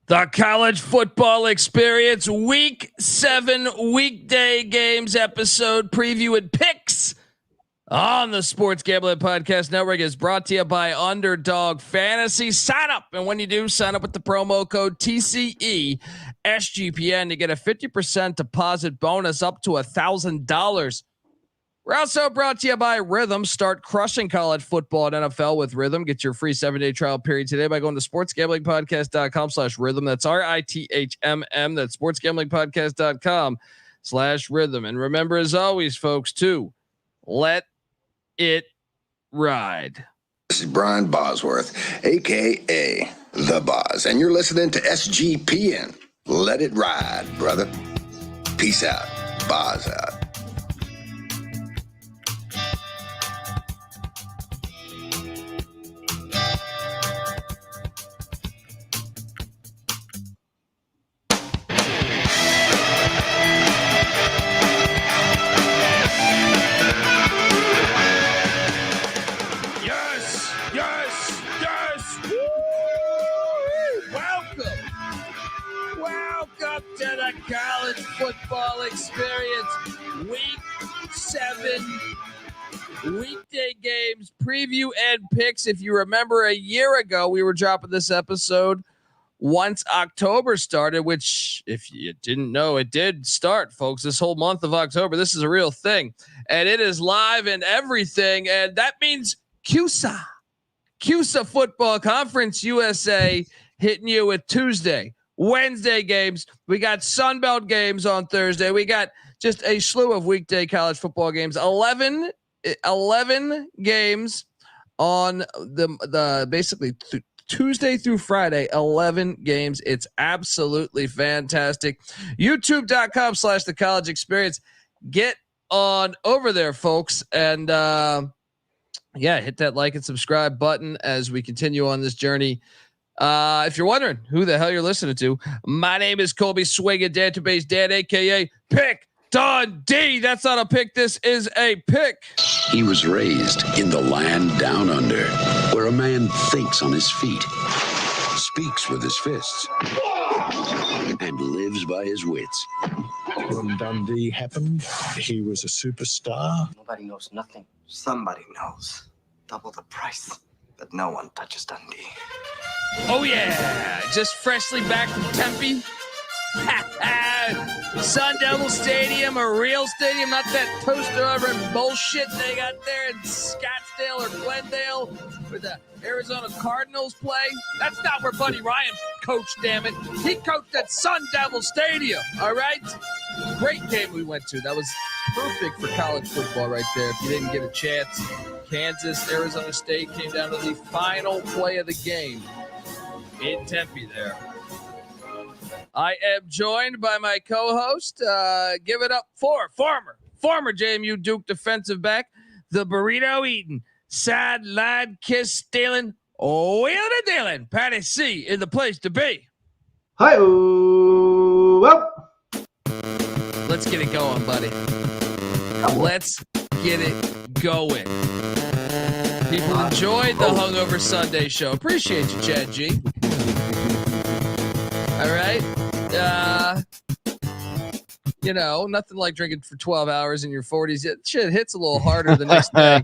The college football experience, week 7 weekday games episode preview and picks on the Sports Gambling Podcast Network is brought to you by Underdog Fantasy. Sign up, and when you do, sign up with the promo code TCE SGPN to get a 50% deposit bonus up to $1,000. We're also brought to you by Rhythm. Start crushing college football and NFL with Rhythm. Get your free 7-day trial period today by going to sportsgamblingpodcast.com/rhythm. That's RITHMM. That's sportsgamblingpodcast.com/rhythm. And remember, as always, folks, to let it ride. This is Brian Bosworth, aka The Boz, and you're listening to SGPN. Let it ride, brother. Peace out. Boz out. College football experience, week 7 weekday games preview and picks. If you remember, a year ago we were dropping this episode once October started, which if you didn't know, it did start, folks. This whole month of October, this is a real thing, and it is live and everything. And that means CUSA Football Conference USA hitting you with Tuesday, Wednesday games. We got Sunbelt games on Thursday. We got just a slew of weekday college football games. 11 games on the basically Tuesday through Friday, 11 games. It's absolutely fantastic. YouTube.com/the college experience. Get on over there, folks. And hit that like and subscribe button as we continue on this journey. If you're wondering who the hell you're listening to, my name is Colby Swigga, Database Dan, aka Pick Dundee. That's not a pick. This is a pick. He was raised in the land down under, where a man thinks on his feet, speaks with his fists, and lives by his wits. When Dundee happened, he was a superstar. Nobody knows nothing. Somebody knows. Double the price, but no one touches Dundee. Oh yeah, just freshly back from Tempe. Sun Devil Stadium, a real stadium, not that toaster oven bullshit they got there in Scottsdale or Glendale where the Arizona Cardinals play. That's not where Buddy Ryan coached, damn it. He coached at Sun Devil Stadium, all right? Great game we went to. That was perfect for college football right there. If you didn't get a chance, Kansas, Arizona State came down to the final play of the game in Tempe there. I am joined by my co-host. Give it up for former JMU Duke defensive back, the burrito eating, sideline kiss stealing, wheeling and dealing, Patty C in the place to be. Hi-oh. Let's get it going, buddy. Let's get it going. People enjoyed the Hungover Sunday show. Appreciate you, Chad G. All right. Nothing like drinking for 12 hours in your 40s. It shit hits a little harder the next day.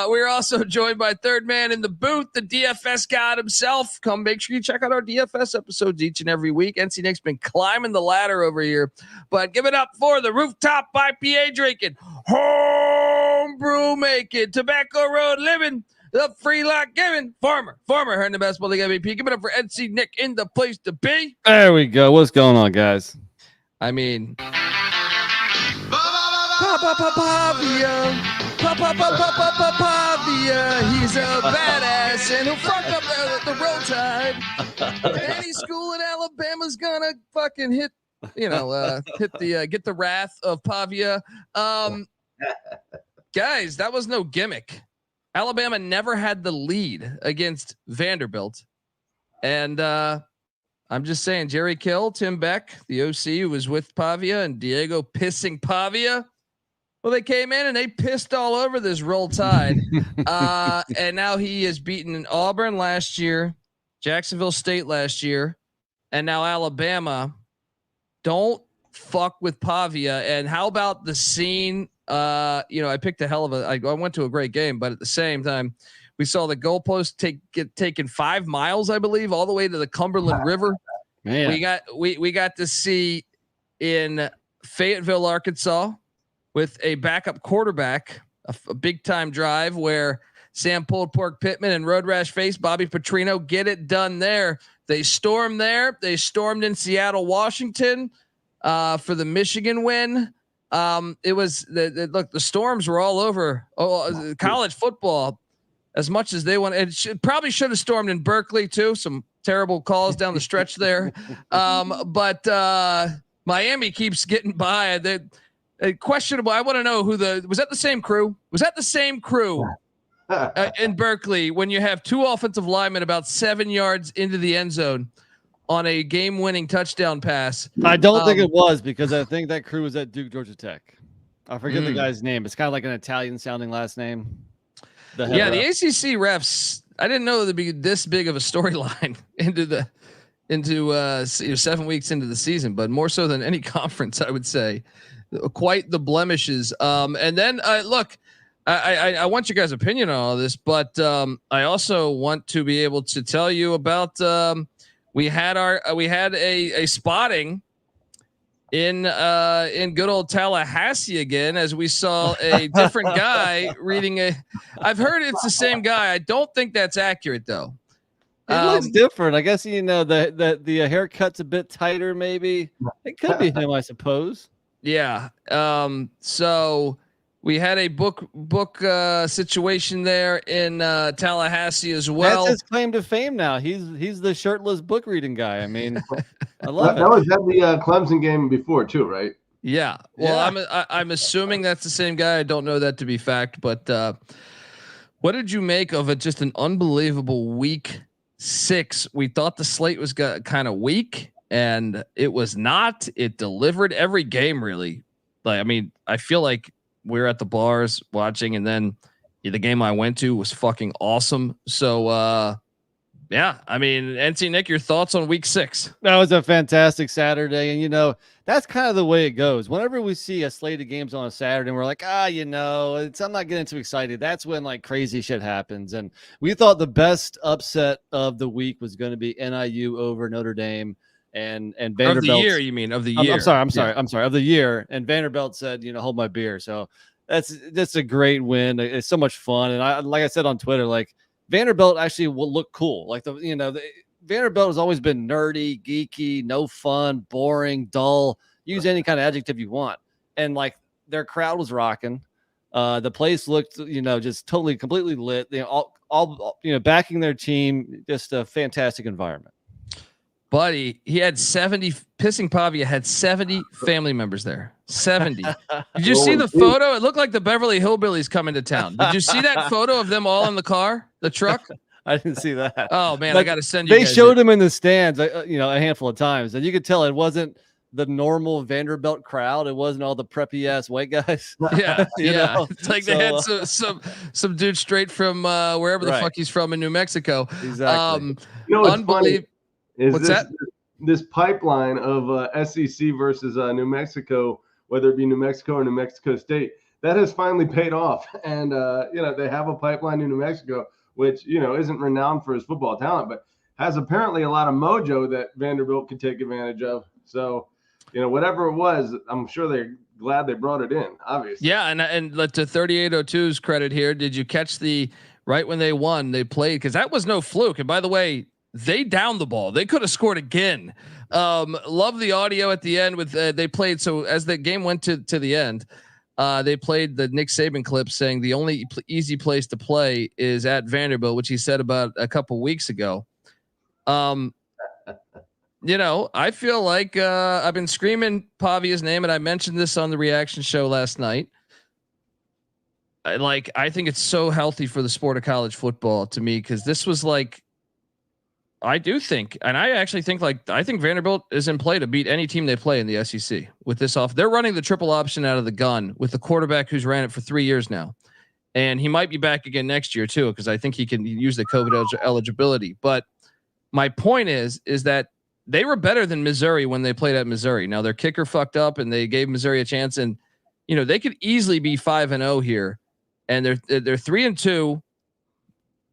We're also joined by third man in the booth, the DFS god himself. Come make sure you check out our DFS episodes each and every week. NC Nick's been climbing the ladder over here, but give it up for the rooftop IPA drinking, homebrew making, tobacco road living, the free lock giving, former Herndon basketball league MVP. Give it up for NC Nick in the place to be. There we go. What's going on, guys? I mean, Pavia, he's a badass and he'll fuck up the roll tide. Any school in Alabama's gonna fucking hit the wrath of Pavia. Guys, that was no gimmick. Alabama never had the lead against Vanderbilt, and I'm just saying, Jerry Kill, Tim Beck, the OC who was with Pavia, and Diego pissing Pavia. Well, they came in and they pissed all over this Roll Tide. And now he has beaten Auburn last year, Jacksonville State last year, and now Alabama. Don't fuck with Pavia. And how about the scene? I picked a hell of a. I went to a great game, but at the same time, we saw the goalpost get taken 5 miles, I believe, all the way to the Cumberland River. Man. We got to see in Fayetteville, Arkansas, with a backup quarterback, a big time drive where Sam Pulled Pork Pittman and Road Rash Face Bobby Petrino get it done there. They stormed there. They stormed in Seattle, Washington, for the Michigan win. It was look. The storms were all over college football as much as they want. It probably should have stormed in Berkeley too. Some terrible calls down the stretch there, but Miami keeps getting by. Questionable. I want to know was that the same crew? Was that the same crew? In Berkeley, when you have 2 offensive linemen about 7 yards into the end zone on a game-winning touchdown pass. I don't think it was, because I think that crew was at Duke, Georgia Tech. I forget the guy's name. It's kind of like an Italian-sounding last name. The ACC refs. I didn't know there'd be this big of a storyline into 7 weeks into the season, but more so than any conference, I would say. Quite the blemishes. And then look. I want your guys' opinion on all this, but I also want to be able to tell you about we had a spotting in good old Tallahassee again, as we saw a different guy reading I've heard it's the same guy. I don't think that's accurate though. It looks different. I guess the haircut's a bit tighter. Maybe it could be him, I suppose. Yeah. So. We had a book situation there in Tallahassee as well. That's his claim to fame now. He's the shirtless book reading guy. I mean, I love that was at the Clemson game before too, right? Yeah. Well, yeah. I'm assuming that's the same guy. I don't know that to be fact, but what did you make of just an unbelievable week 6? We thought the slate was kind of weak, and it was not. It delivered every game really. I feel like we're at the bars watching, and then the game I went to was fucking awesome. So, NC Nick, your thoughts on week 6? That was a fantastic Saturday. And, that's kind of the way it goes. Whenever we see a slate of games on a Saturday and we're like, I'm not getting too excited. That's when like crazy shit happens. And we thought the best upset of the week was going to be NIU over Notre Dame. And Vanderbilt. Of the year, you mean? Of the year. I'm sorry. Of the year. And Vanderbilt said, hold my beer. So that's a great win. It's so much fun. And like I said on Twitter, like Vanderbilt actually will look cool. Like Vanderbilt has always been nerdy, geeky, no fun, boring, dull. Use any kind of adjective you want. And like their crowd was rocking. The place looked, just totally, completely lit. All backing their team. Just a fantastic environment. Buddy, he had 70. Pissing Pavia had 70 family members there. 70. Did you see the photo? It looked like the Beverly Hillbillies coming to town. Did you see that photo of them all in the truck? I didn't see that. Oh man, I got to send you. They showed him in the stands, a handful of times, and you could tell it wasn't the normal Vanderbilt crowd. It wasn't all the preppy ass white guys. Yeah, It's like they had some dude straight from wherever the fuck he's from in New Mexico. Exactly. Unbelievable. This pipeline of SEC versus New Mexico, whether it be New Mexico or New Mexico State, that has finally paid off. And they have a pipeline in New Mexico, which isn't renowned for his football talent, but has apparently a lot of mojo that Vanderbilt could take advantage of. So, whatever it was, I'm sure they're glad they brought it in. Obviously, yeah. And to 3802's credit here, did you catch right when they won? They played, because that was no fluke. And by the way, they downed the ball. They could have scored again. Love the audio at the end with they played. So as the game went to the end, they played the Nick Saban clip saying the only easy place to play is at Vanderbilt, which he said about a couple weeks ago. I feel like I've been screaming Pavia's name, and I mentioned this on the reaction show last night. I think it's so healthy for the sport of college football to me, because this was like, I do think, and I actually think I think Vanderbilt is in play to beat any team they play in the SEC with this off. They're running the triple option out of the gun with the quarterback who's ran it for 3 years now. And he might be back again next year too, because I think he can use the COVID eligibility. But my point is that they were better than Missouri when they played at Missouri. Now their kicker fucked up and they gave Missouri a chance, and they could easily be 5-0 here, and they're 3-2,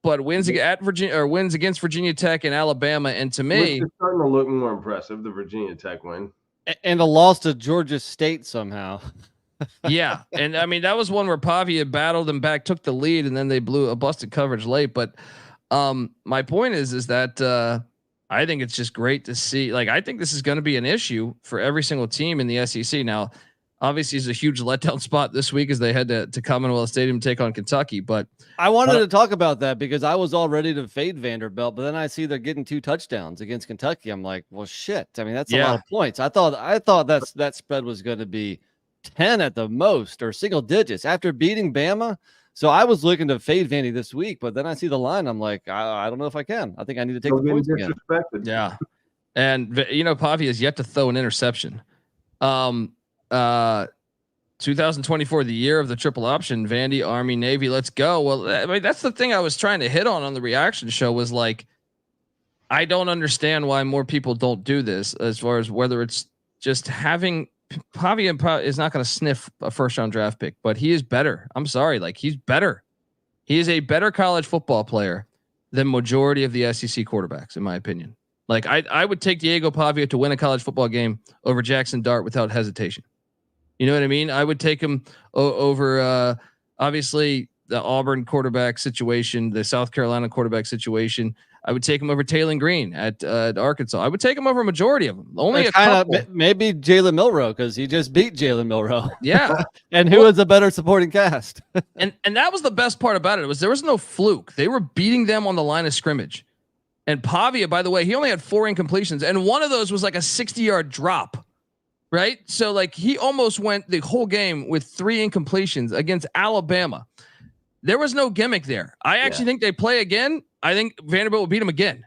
but wins at Virginia or wins against Virginia Tech and Alabama. And to me, it's starting to look more impressive, the Virginia Tech win. And a loss to Georgia State somehow. Yeah. And I mean, that was one where Pavia battled them back, took the lead, and then they blew a busted coverage late. But my point is that I think it's just great to see. Like, I think this is going to be an issue for every single team in the SEC. Now, obviously, it's a huge letdown spot this week as they had to Commonwealth Stadium to take on Kentucky. But I wanted to talk about that because I was all ready to fade Vanderbilt, but then I see they're getting 2 touchdowns against Kentucky. I'm like, well, shit. I mean, that's a lot of points. I thought that spread was going to be 10 at the most or single digits after beating Bama. So I was looking to fade Vandy this week, but then I see the line. I'm like, I don't know if I can. I think I need to take the points again. Yeah. And Pavia has yet to throw an interception. 2024, the year of the triple option, Vandy, Army, Navy, let's go. Well, I mean, that's the thing I was trying to hit on the reaction show was like, I don't understand why more people don't do this as far as whether it's just having Pavia is not going to sniff a first round draft pick, but he is better. I'm sorry. Like, he's better. He is a better college football player than majority of the SEC quarterbacks, in my opinion. Like, I would take Diego Pavia to win a college football game over Jackson Dart without hesitation. You know what I mean? I would take him over, obviously, the Auburn quarterback situation, the South Carolina quarterback situation. I would take him over Taylor Green at Arkansas. I would take him over a majority of them. Only a couple. Maybe Jalen Milroe because he just beat Jalen Milroe. Yeah. And who is a better supporting cast? and that was the best part about it. There was no fluke. They were beating them on the line of scrimmage. And Pavia, by the way, he only had 4 incompletions, and one of those was like a 60-yard drop. Right. So like he almost went the whole game with 3 incompletions against Alabama. There was no gimmick there. I actually think they play again. I think Vanderbilt will beat them again.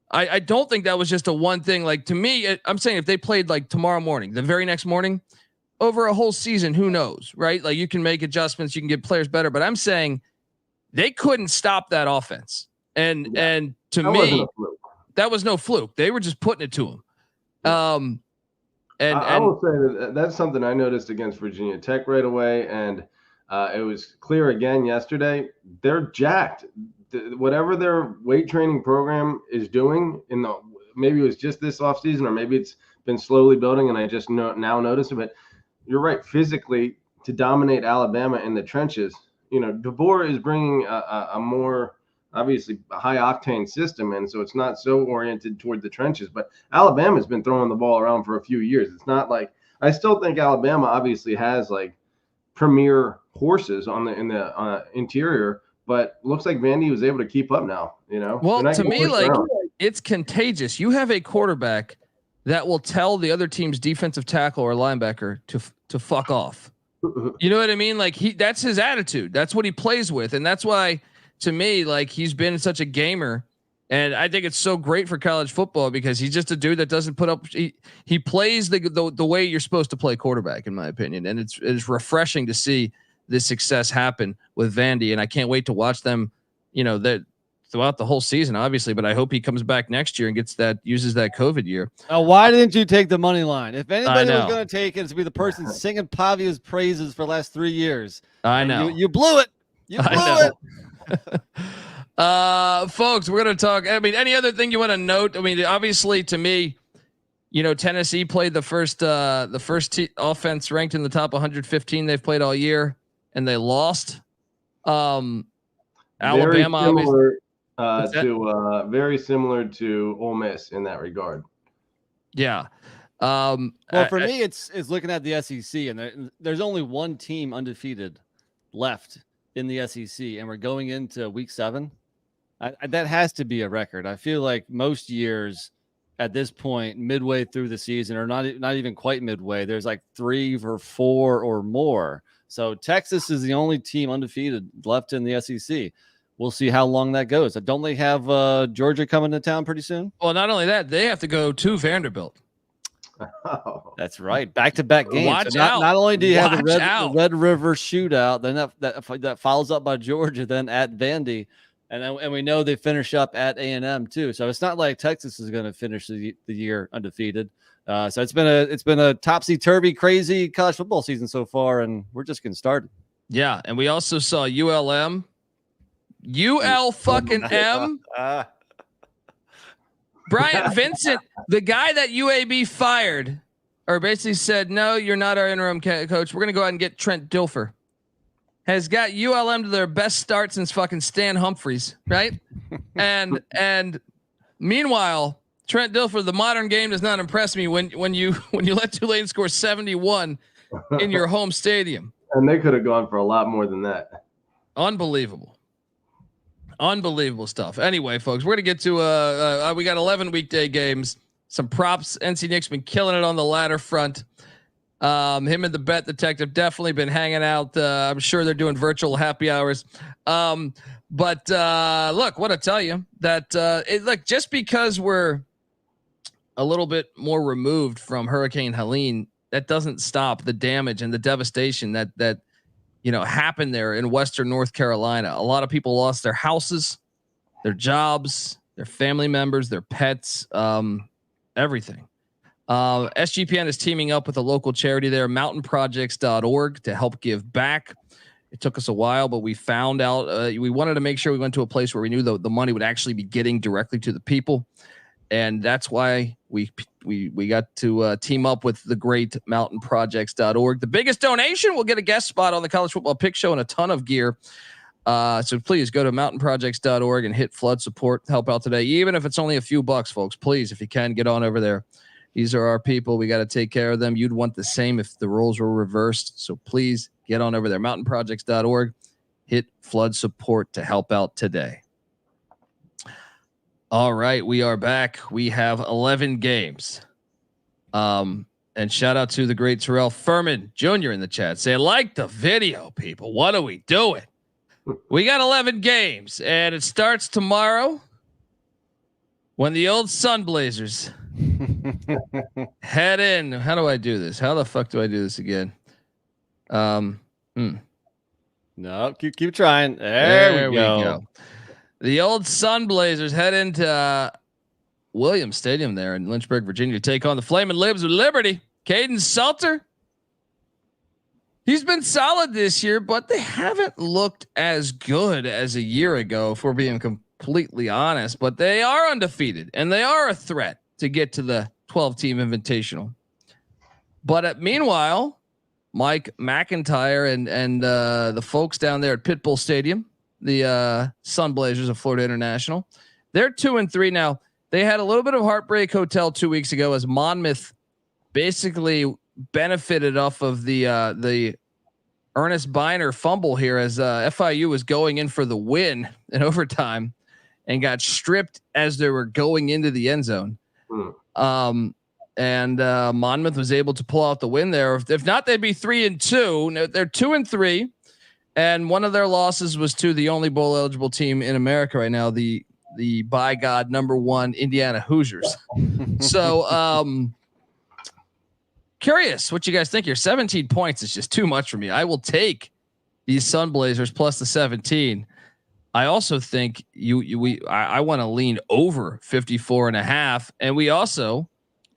I don't think that was just a one thing. Like, to me, I'm saying if they played like tomorrow morning, the very next morning, over a whole season, who knows, right? Like, you can make adjustments, you can get players better, but I'm saying they couldn't stop that offense. And to me, that was no fluke. They were just putting it to them. And I will say that's something I noticed against Virginia Tech right away, and it was clear again yesterday. They're jacked. Whatever their weight training program is doing maybe it was just this offseason, or maybe it's been slowly building, and I just now notice it. But you're right, physically to dominate Alabama in the trenches. DeBoer is bringing a more obviously a high octane system, and so it's not so oriented toward the trenches. But Alabama's been throwing the ball around for a few years. It's not like, I still think Alabama obviously has like premier horses in the interior, but looks like Vandy was able to keep up now. Well, to me, like, it's contagious. You have a quarterback that will tell the other team's defensive tackle or linebacker to fuck off. You know what I mean? Like, that's his attitude. That's what he plays with, and that's why, to me, like, he's been such a gamer, and I think it's so great for college football because he's just a dude that doesn't put up. He plays the way you're supposed to play quarterback, in my opinion, and it's refreshing to see this success happen with Vandy, and I can't wait to watch them. That throughout the whole season, obviously, but I hope he comes back next year and uses that COVID year. Why didn't you take the money line? If anybody was going to take it, to be the person singing Pavia's praises for the last 3 years. I know you blew it. You blew it. Folks, we're going to talk. I mean, any other thing you want to note? I mean, obviously, to me, Tennessee played the first offense ranked in the top 115 they've played all year, and they lost. Alabama, very similar to Ole Miss in that regard. Yeah. Well, for me, it's looking at the SEC, and there's only one team undefeated left in the SEC, and we're going into week 7. That has to be a record. I feel like most years at this point, midway through the season, or not even quite midway, there's like 3 or 4 or more. So Texas is the only team undefeated left in the SEC. We'll see how long that goes. Don't they have Georgia coming to town pretty soon? Well, not only that, they have to go to Vanderbilt. Oh, that's right. Back-to-back games. Watch so out. Not only do you have the Red River shootout, then that follows up by Georgia, then at Vandy. And we know they finish up at A&M too. So it's not like Texas is going to finish the year undefeated. So it's been a topsy-turvy, crazy college football season so far, and we're just getting started. Yeah, and we also saw ULM. UL fucking M. Brian Vincent, the guy that UAB fired, or basically said, no, you're not our interim coach. We're going to go out and get Trent Dilfer. Has got ULM to their best start since fucking Stan Humphries, right? and meanwhile, Trent Dilfer, the modern game does not impress me when you let Tulane score 71 in your home stadium. And they could have gone for a lot more than that. Unbelievable stuff. Anyway, folks, we're gonna get to we got 11 weekday games. Some props. NC Nick's been killing it on the ladder front. Him and the bet detective definitely been hanging out. I'm sure they're doing virtual happy hours. But look, what I tell you that look, just because we're a little bit more removed from Hurricane Helene, that doesn't stop the damage and the devastation that happened there in Western North Carolina. A lot of people lost their houses, their jobs, their family members, their pets, everything. SGPN is teaming up with a local charity there, mountainprojects.org, to help give back. It took us a while, but we found out we wanted to make sure we went to a place where we knew the money would actually be getting directly to the people. And that's why we got to team up with the great mountainprojects.org. The biggest donation will get a guest spot on the College Football Pick Show and a ton of gear. So please go to mountainprojects.org and hit flood support. Help out today, even if it's only a few bucks, folks. Please, if you can, get on over there. These are our people. We got to take care of them. You'd want the same if the roles were reversed. So please get on over there. Mountainprojects.org. Hit flood support to help out today. All right, we are back. We have 11 games. And shout out to the great Terrell Furman Jr. in the chat. Say, like the video, people. What are we doing? We got 11 games, and it starts tomorrow when the old Sunblazers head in. How do I do this? How the fuck do I do this again? No, keep trying. There we go. The old Sunblazers head into Williams Stadium there in Lynchburg, Virginia, to take on the Flaming Libs of Liberty. Caden Salter. He's been solid this year, but they haven't looked as good as a year ago, if we're being completely honest. But they are undefeated, and they are a threat to get to the 12-team invitational. But meanwhile, Mike McIntyre and the folks down there at Pitbull Stadium, the Sunblazers of Florida International, they're 2-3 now. They had a little bit of heartbreak hotel 2 weeks ago as Monmouth basically benefited off of the Ernest Biner fumble here as FIU was going in for the win in overtime and got stripped as they were going into the end zone. And Monmouth was able to pull out the win there. If not, they'd be 3-2. No, they're 2-3. And one of their losses was to the only bowl eligible team in America right now, the by God #1 Indiana Hoosiers. So curious what you guys think here. 17 points is just too much for me. I will take these Sunblazers plus the 17. I also think I want to lean over 54.5. And we also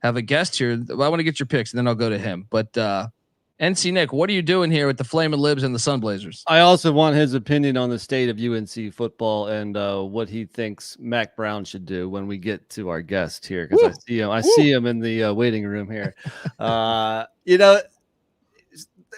have a guest here. I want to get your picks and then I'll go to him. But NC Nick, what are you doing here with the Flaming Libs and the Sunblazers? I also want his opinion on the state of UNC football and what he thinks Mac Brown should do when we get to our guest here, because I see him in the waiting room here. A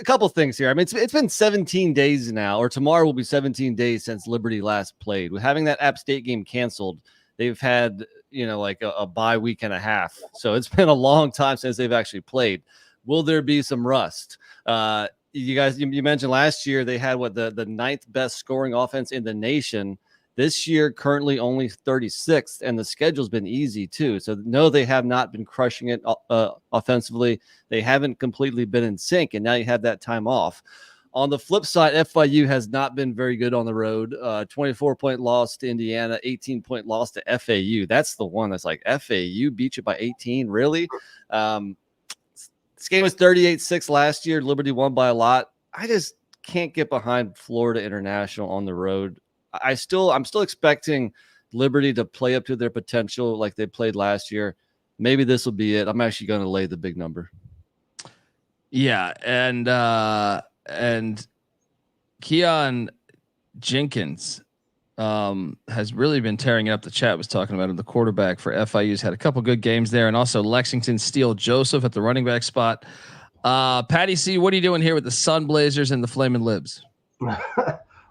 couple things here. I mean, it's been 17 days now, or tomorrow will be 17 days since Liberty last played. With having that App State game canceled, they've had like a bye week and a half. So it's been a long time since they've actually played. Will there be some rust? You guys, you mentioned last year they had the ninth best scoring offense in the nation. This year, currently only 36th, and the schedule's been easy too. So no, they have not been crushing it offensively. They haven't completely been in sync, and now you have that time off. On the flip side, FIU has not been very good on the road. 24-point loss to Indiana, 18-point loss to FAU. That's the one that's like, FAU beat you by 18, really? This game was 38-6 last year. Liberty won by a lot. I just can't get behind Florida International on the road. I'm still expecting Liberty to play up to their potential like they played last year. Maybe this will be it. I'm actually going to lay the big number. Yeah, and Keon Jenkins has really been tearing it up. The chat was talking about him. The quarterback for FIU's had a couple good games there, and also Lexington Steele Joseph at the running back spot. Patty C, what are you doing here with the Sun Blazers and the Flamin' Libs?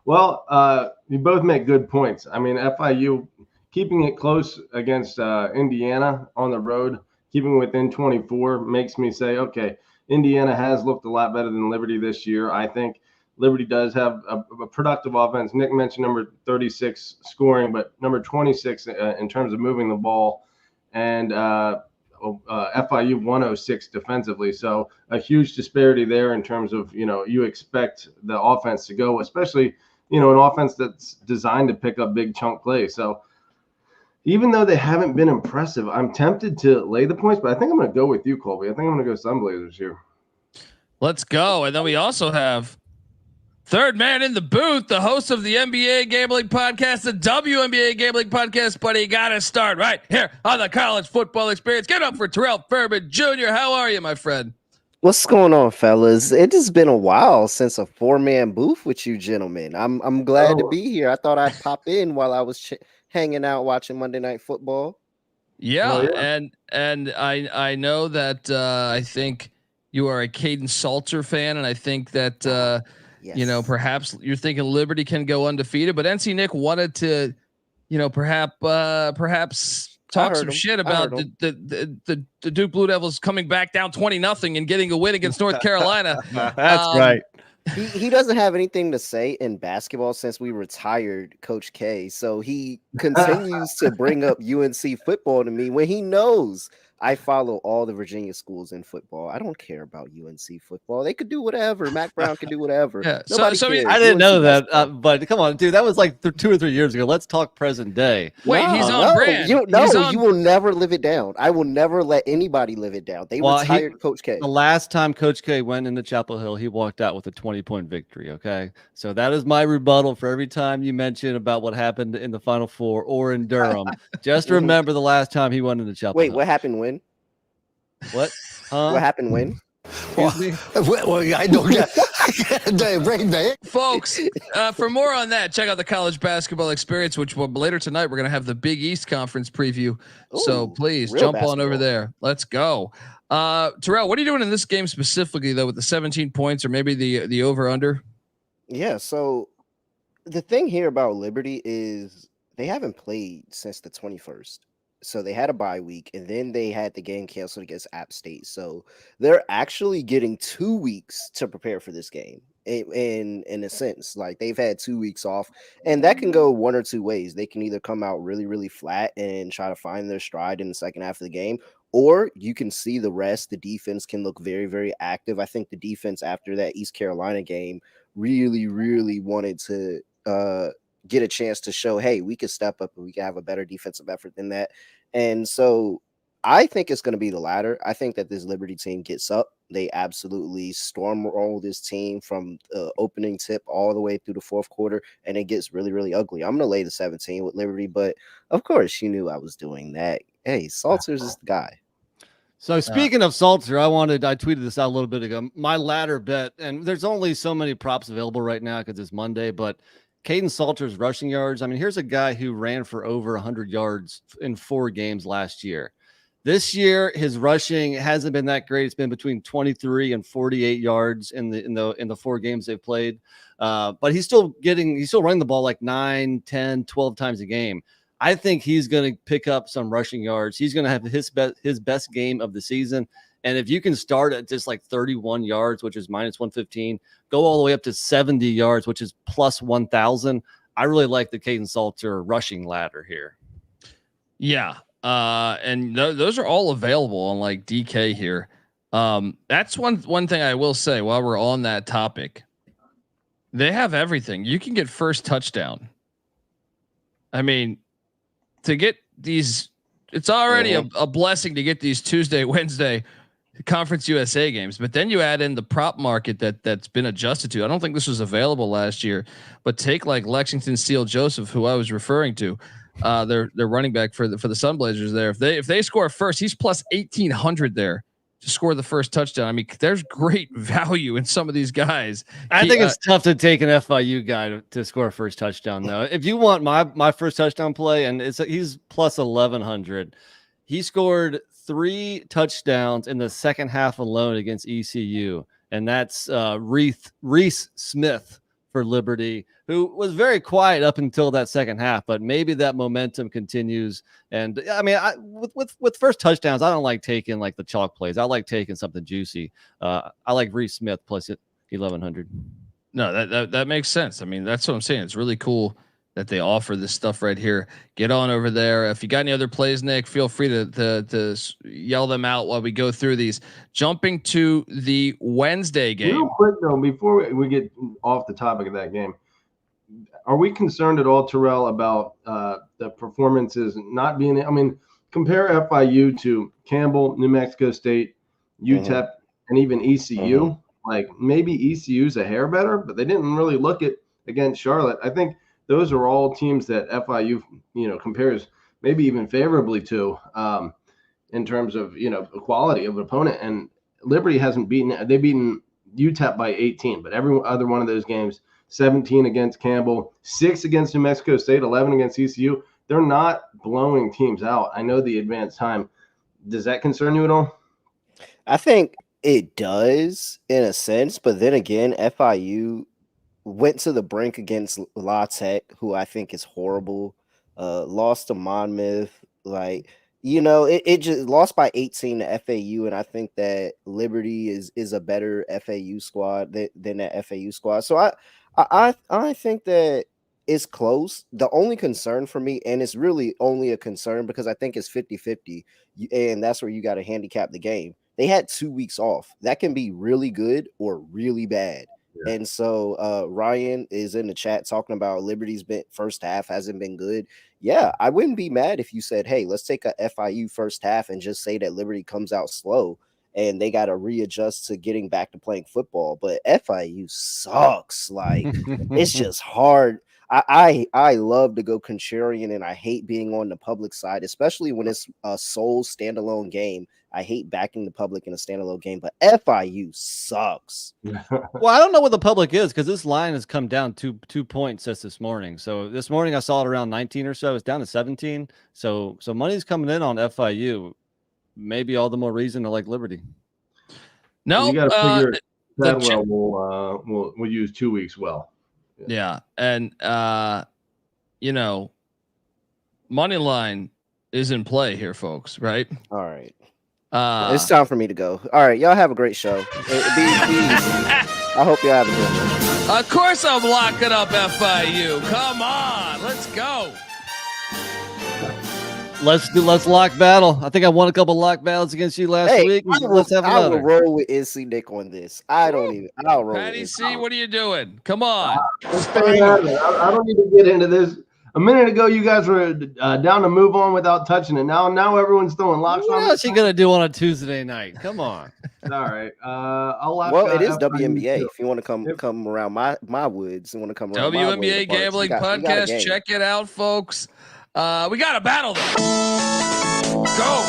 Well, you both make good points. I mean, FIU keeping it close against Indiana on the road, keeping within 24 makes me say, okay, Indiana has looked a lot better than Liberty this year. I think Liberty does have a productive offense. Nick mentioned number 36 scoring, but number 26 in terms of moving the ball, and FIU 106 defensively. So a huge disparity there in terms of, you expect the offense to go, especially, an offense that's designed to pick up big chunk plays. So even though they haven't been impressive, I'm tempted to lay the points, but I think I'm going to go with you, Colby. I think I'm going to go Sun Blazers here. Let's go. And then we also have third man in the booth, the host of the NBA Gambling Podcast, the WNBA Gambling Podcast, but he got to start right here on the College Football Experience. Get up for Terrell Furman Jr. How are you, my friend? What's going on, fellas? It has been a while since a 4-man booth with you gentlemen. I'm glad to be here. I thought I'd pop in while I was hanging out watching Monday Night Football. Yeah, and I know that I think you are a Caden Salter fan, and I think that yes. Perhaps you're thinking Liberty can go undefeated, but NC Nick wanted to, perhaps talk some shit about the Duke Blue Devils coming back down 20-0 and getting a win against North Carolina. That's right. He doesn't have anything to say in basketball since we retired Coach K. So he continues to bring up UNC football to me when he knows I follow all the Virginia schools in football. I don't care about UNC football. They could do whatever. Mac Brown can do whatever. Yeah. So I didn't know that, but come on, dude. That was like 2 or 3 years ago. Let's talk present day. Wait, he's on brand. You will never live it down. I will never let anybody live it down. They retired Coach K. The last time Coach K went into Chapel Hill, he walked out with a 20-point victory. Okay, so that is my rebuttal for every time you mention about what happened in the Final Four or in Durham. Just remember the last time he went into Chapel Hill. Wait, what happened when? What? Huh? What happened when? Well, I don't get folks. For more on that, check out the College Basketball Experience, which later tonight we're going to have the Big East Conference preview. So please jump on over there. Let's go. Terrell, what are you doing in this game specifically, though, with the 17 points or maybe the over under? Yeah. So the thing here about Liberty is they haven't played since the 21st. So they had a bye week, and then they had the game canceled against App State. So they're actually getting 2 weeks to prepare for this game. In a sense, like they've had 2 weeks off, and that can go one or two ways. They can either come out really, really flat and try to find their stride in the second half of the game, or you can see the rest. The defense can look very, very active. I think the defense after that East Carolina game really, really wanted to get a chance to show, hey, we could step up and we can have a better defensive effort than that. And so I think it's going to be the latter. I think that this Liberty team gets up. They absolutely stormroll this team from the opening tip all the way through the fourth quarter, and it gets really, really ugly. I'm going to lay the 17 with Liberty, but of course you knew I was doing that. Hey, Salters is the guy. So speaking of Salter, I tweeted this out a little bit ago. My ladder bet, and there's only so many props available right now because it's Monday, but Caden Salter's rushing yards. I mean, here's a guy who ran for over 100 yards in 4 games last year. This year, his rushing hasn't been that great. It's been between 23 and 48 yards in the 4 games they've played. But he's still running the ball like 9, 10, 12 times a game. I think he's going to pick up some rushing yards. He's going to have his best game of the season. And if you can start at just like 31 yards, which is minus 115, go all the way up to 70 yards, which is plus 1,000. I really like the Caden Salter rushing ladder here. Yeah. And those are all available on like DK here. That's one thing I will say while we're on that topic. They have everything. You can get first touchdown. I mean, to get these, it's already a blessing to get these Tuesday, Wednesday Conference USA games, but then you add in the prop market that's been adjusted to. I don't think this was available last year, but take like Lexington Steele Joseph, who I was referring to, their running back for the Sunblazers there. If they score first, he's plus 1,800 there to score the first touchdown. I mean, there's great value in some of these guys. I think it's tough to take an FIU guy to score a first touchdown though. If you want my first touchdown play, and he's plus 1,100. He scored 3 touchdowns in the second half alone against ECU, and that's Reese Smith for Liberty, who was very quiet up until that second half, but maybe that momentum continues. And I mean, with first touchdowns, I don't like taking like the chalk plays. I like taking something juicy. I like Reese Smith plus 1,100. No, that makes sense. I mean, that's what I'm saying. It's really cool that they offer this stuff right here. Get on over there. If you got any other plays, Nick, feel free to yell them out while we go through these. Jumping to the Wednesday game. Real quick though, before we get off the topic of that game, are we concerned at all, Terrell, about the performances not being? I mean, compare FIU to Campbell, New Mexico State, UTEP, and even ECU. Like maybe ECU's a hair better, but they didn't really look it against Charlotte. I think those are all teams that FIU, compares maybe even favorably to in terms of, quality of opponent. And Liberty hasn't they've beaten UTEP by 18, but every other one of those games, 17 against Campbell, 6 against New Mexico State, 11 against ECU. They're not blowing teams out. I know the advanced time. Does that concern you at all? I think it does in a sense, but then again, FIU went to the brink against La Tech, who I think is horrible. Lost to Monmouth, it just lost by 18 to FAU, and I think that Liberty is a better FAU squad than that FAU squad. So I think that it's close. The only concern for me, and it's really only a concern because I think it's 50-50, and that's where you got to handicap the game. They had 2 weeks off. That can be really good or really bad. Yeah. And so Ryan is in the chat talking about Liberty's first half hasn't been good. Yeah, I wouldn't be mad if you said, hey, let's take a FIU first half and just say that Liberty comes out slow and they got to readjust to getting back to playing football. But FIU sucks. Like, it's just hard. I love to go contrarian, and I hate being on the public side, especially when it's a sole standalone game. I hate backing the public in a standalone game, but FIU sucks. Well, I don't know what the public is because this line has come down 2 points since this morning. So this morning I saw it around 19 or so. It's down to 17. So money's coming in on FIU. Maybe all the more reason to like Liberty. No, you got to figure that we'll use 2 weeks well. Yeah, and money line is in play here, folks. Right? All right. It's time for me to go. All right, y'all have a great show. Be easy. I hope y'all have a good one. Of course I'm locking up FIU. Come on, let's go. Let's lock battle. I think I won a couple lock battles against you last week. Let's have another. I will roll with NC Nick on this. I'll roll. Patty C, what are you doing? Come on. I don't need to get into this. A minute ago, you guys were down to move on without touching it. Now everyone's throwing locks on. What's he gonna do on a Tuesday night? Come on. All right. I'll lock. Well, it is WNBA. If you want to come around my woods, you want to come around WNBA gambling podcast. Check it out, folks. We got a battle though. Go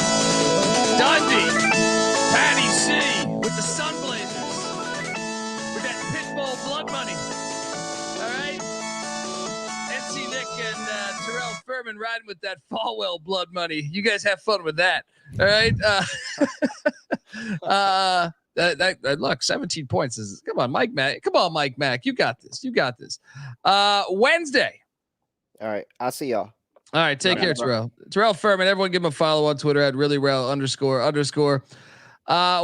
Dundee, Patty C with the Sunblazers with that Pitbull blood money. All right, NC Nick and Terrell Furman riding with that Falwell blood money. You guys have fun with that. All right. That look, 17 points is come on, Mike Mack. Come on, Mike Mack. You got this. Wednesday. All right, I'll see y'all. All right, take care, Terrell. Terrell Furman. Everyone give him a follow on Twitter at @reallyrail__.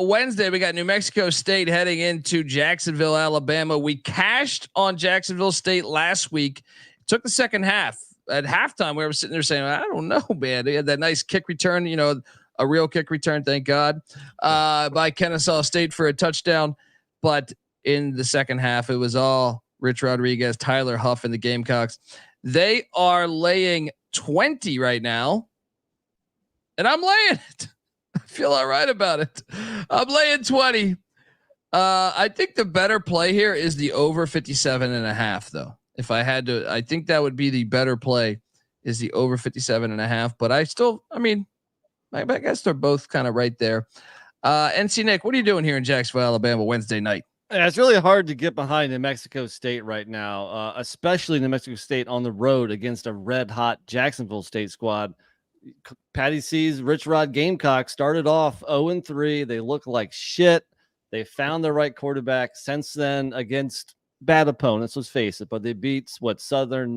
Wednesday, we got New Mexico State heading into Jacksonville, Alabama. We cashed on Jacksonville State last week. Took the second half. At halftime, we were sitting there saying, I don't know, man. They had that nice kick return, a real kick return, thank God, by Kennesaw State for a touchdown. But in the second half, it was all Rich Rodriguez, Tyler Huff, and the Gamecocks. They are laying 20 right now, and I'm laying it. feel all right about it. I'm laying 20. I think the better play here is the over 57.5 though. If I had to, I think that would be the better play is the over 57.5, but I guess they're both kind of right there. NC Nick, what are you doing here in Jacksonville, Alabama, Wednesday night? Yeah, it's really hard to get behind New Mexico State right now, especially New Mexico State on the road against a red hot Jacksonville State squad. Patty C's Rich Rod Gamecocks started off 0-3. They look like shit. They found the right quarterback since then against bad opponents, let's face it, but they beat Southern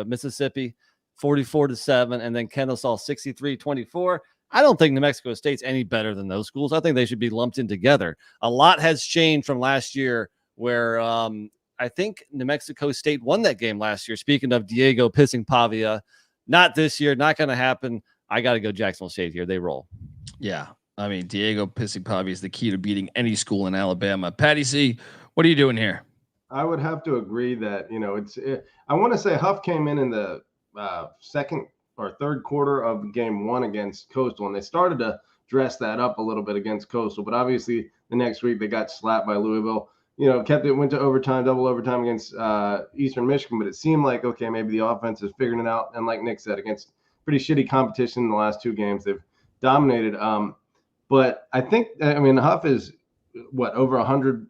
Mississippi 44-7, and then Kennesaw 63-24. I don't think New Mexico State's any better than those schools. I think they should be lumped in together. A lot has changed from last year where I think New Mexico State won that game last year. Speaking of Diego pissing Pavia, not this year, not going to happen. I got to go Jacksonville State here. They roll. Yeah. I mean, Diego pissing Pavia is the key to beating any school in Alabama. Patty C, what are you doing here? I would have to agree that, I want to say Huff came in the second or third quarter of game one against Coastal, and they started to dress that up a little bit against Coastal, but obviously the next week they got slapped by Louisville, went to overtime, double overtime against Eastern Michigan, but it seemed like, okay, maybe the offense is figuring it out. And like Nick said, against pretty shitty competition in the last two games, they've dominated. But I think, Huff is over 100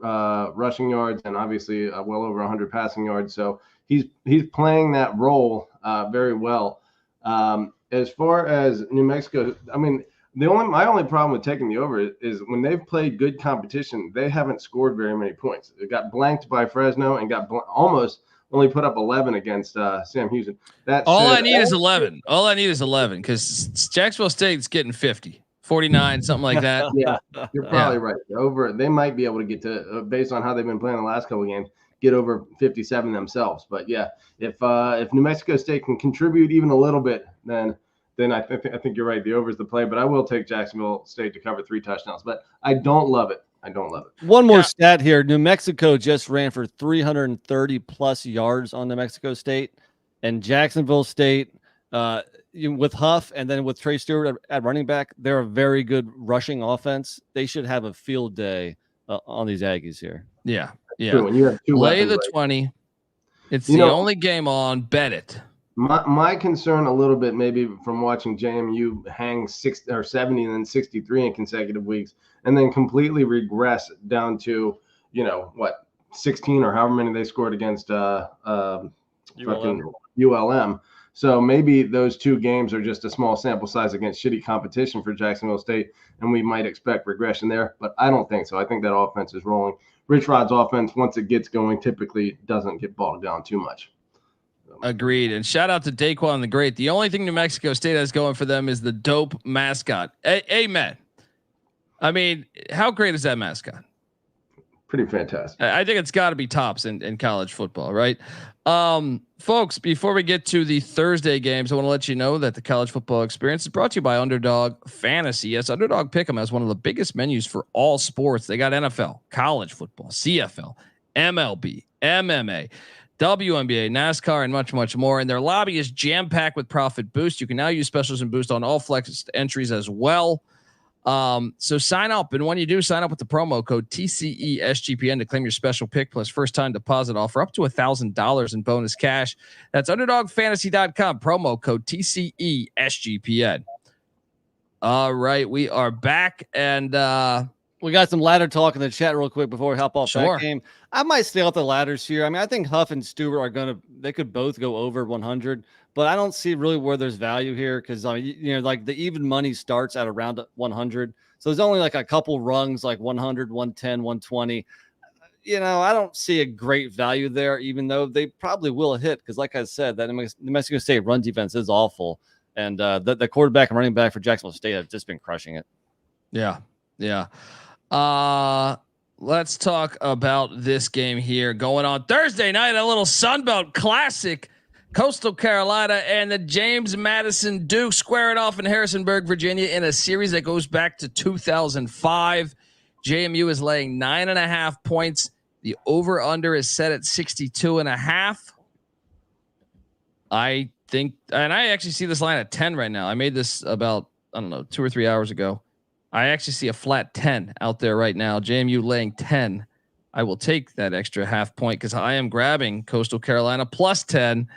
rushing yards and obviously well over 100 passing yards. So he's playing that role very well. As far as New Mexico, my only problem with taking the over is when they've played good competition, they haven't scored very many points. They got blanked by Fresno and almost only put up 11 against Sam Houston. I need is 11. All I need is 11 because Jacksonville State's getting 50, 49, something like that. Yeah, you're probably right. They might be able to get to, based on how they've been playing the last couple of games, get over 57 themselves. But yeah, if New Mexico State can contribute even a little bit, then I think you're right. The over is the play, but I will take Jacksonville State to cover 3 touchdowns. But I don't love it. One more stat here. New Mexico just ran for 330 plus yards on New Mexico State, and Jacksonville State with Huff and then with Trey Stewart at running back, they're a very good rushing offense. They should have a field day on these Aggies here. Yeah. When you have two lay weapons, the 20. It's the only game on. Bet it. My concern a little bit, maybe from watching JMU hang 60 or 70 and then 63 in consecutive weeks, and then completely regress down to 16 or however many they scored against ULM. So maybe those two games are just a small sample size against shitty competition for Jacksonville State, and we might expect regression there. But I don't think so. I think that offense is rolling. Rich Rod's offense, once it gets going, typically doesn't get bogged down too much. Agreed. And shout out to Daquan the Great. The only thing New Mexico State has going for them is the dope mascot. Amen. I mean, how great is that mascot? Pretty fantastic. I think it's got to be tops in college football, right? Folks, before we get to the Thursday games, I want to let you know that the college football experience is brought to you by Underdog Fantasy. Yes, Underdog Pick'em has one of the biggest menus for all sports. They got NFL, college football, CFL, MLB, MMA, WNBA, NASCAR, and much, much more. And their lobby is jam-packed with Profit Boost. You can now use specials and boost on all flex entries as well. So sign up, and when you do, sign up with the promo code TCESGPN to claim your special pick plus first-time deposit offer up to $1,000 in bonus cash. That's UnderdogFantasy.com, promo code TCESGPN. All right, we are back, and we got some ladder talk in the chat real quick before we hop off that game. I might stay off the ladders here. I think Huff and Stewart they could both go over 100, but I don't see really where there's value here because like the even money starts at around 100. So there's only like a couple rungs, like 100, 110, 120. I don't see a great value there, even though they probably will hit because, like I said, that New Mexico State run defense is awful, and the quarterback and running back for Jacksonville State have just been crushing it. Yeah. Let's talk about this game here going on Thursday night, a little Sunbelt Classic. Coastal Carolina and the James Madison Duke square it off in Harrisonburg, Virginia, in a series that goes back to 2005. JMU is laying 9.5 points. The over-under is set at 62.5. I think, and I actually see this line at 10 right now. I made this about, 2 or 3 hours ago. I actually see a flat 10 out there right now. JMU laying 10. I will take that extra half point because I am grabbing Coastal Carolina plus 10.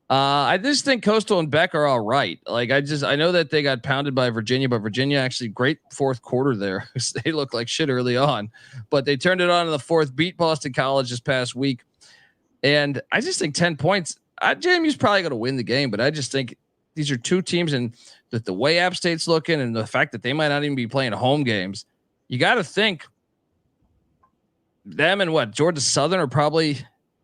I just think Coastal and Beck are all right. Like I know that they got pounded by Virginia, but Virginia actually great fourth quarter there. They looked like shit early on, but they turned it on in the fourth, beat Boston College this past week. And I just think 10 points, JMU's probably going to win the game, but I just think these are two teams, and that the way App State's looking and the fact that they might not even be playing home games, you got to think them and Georgia Southern are probably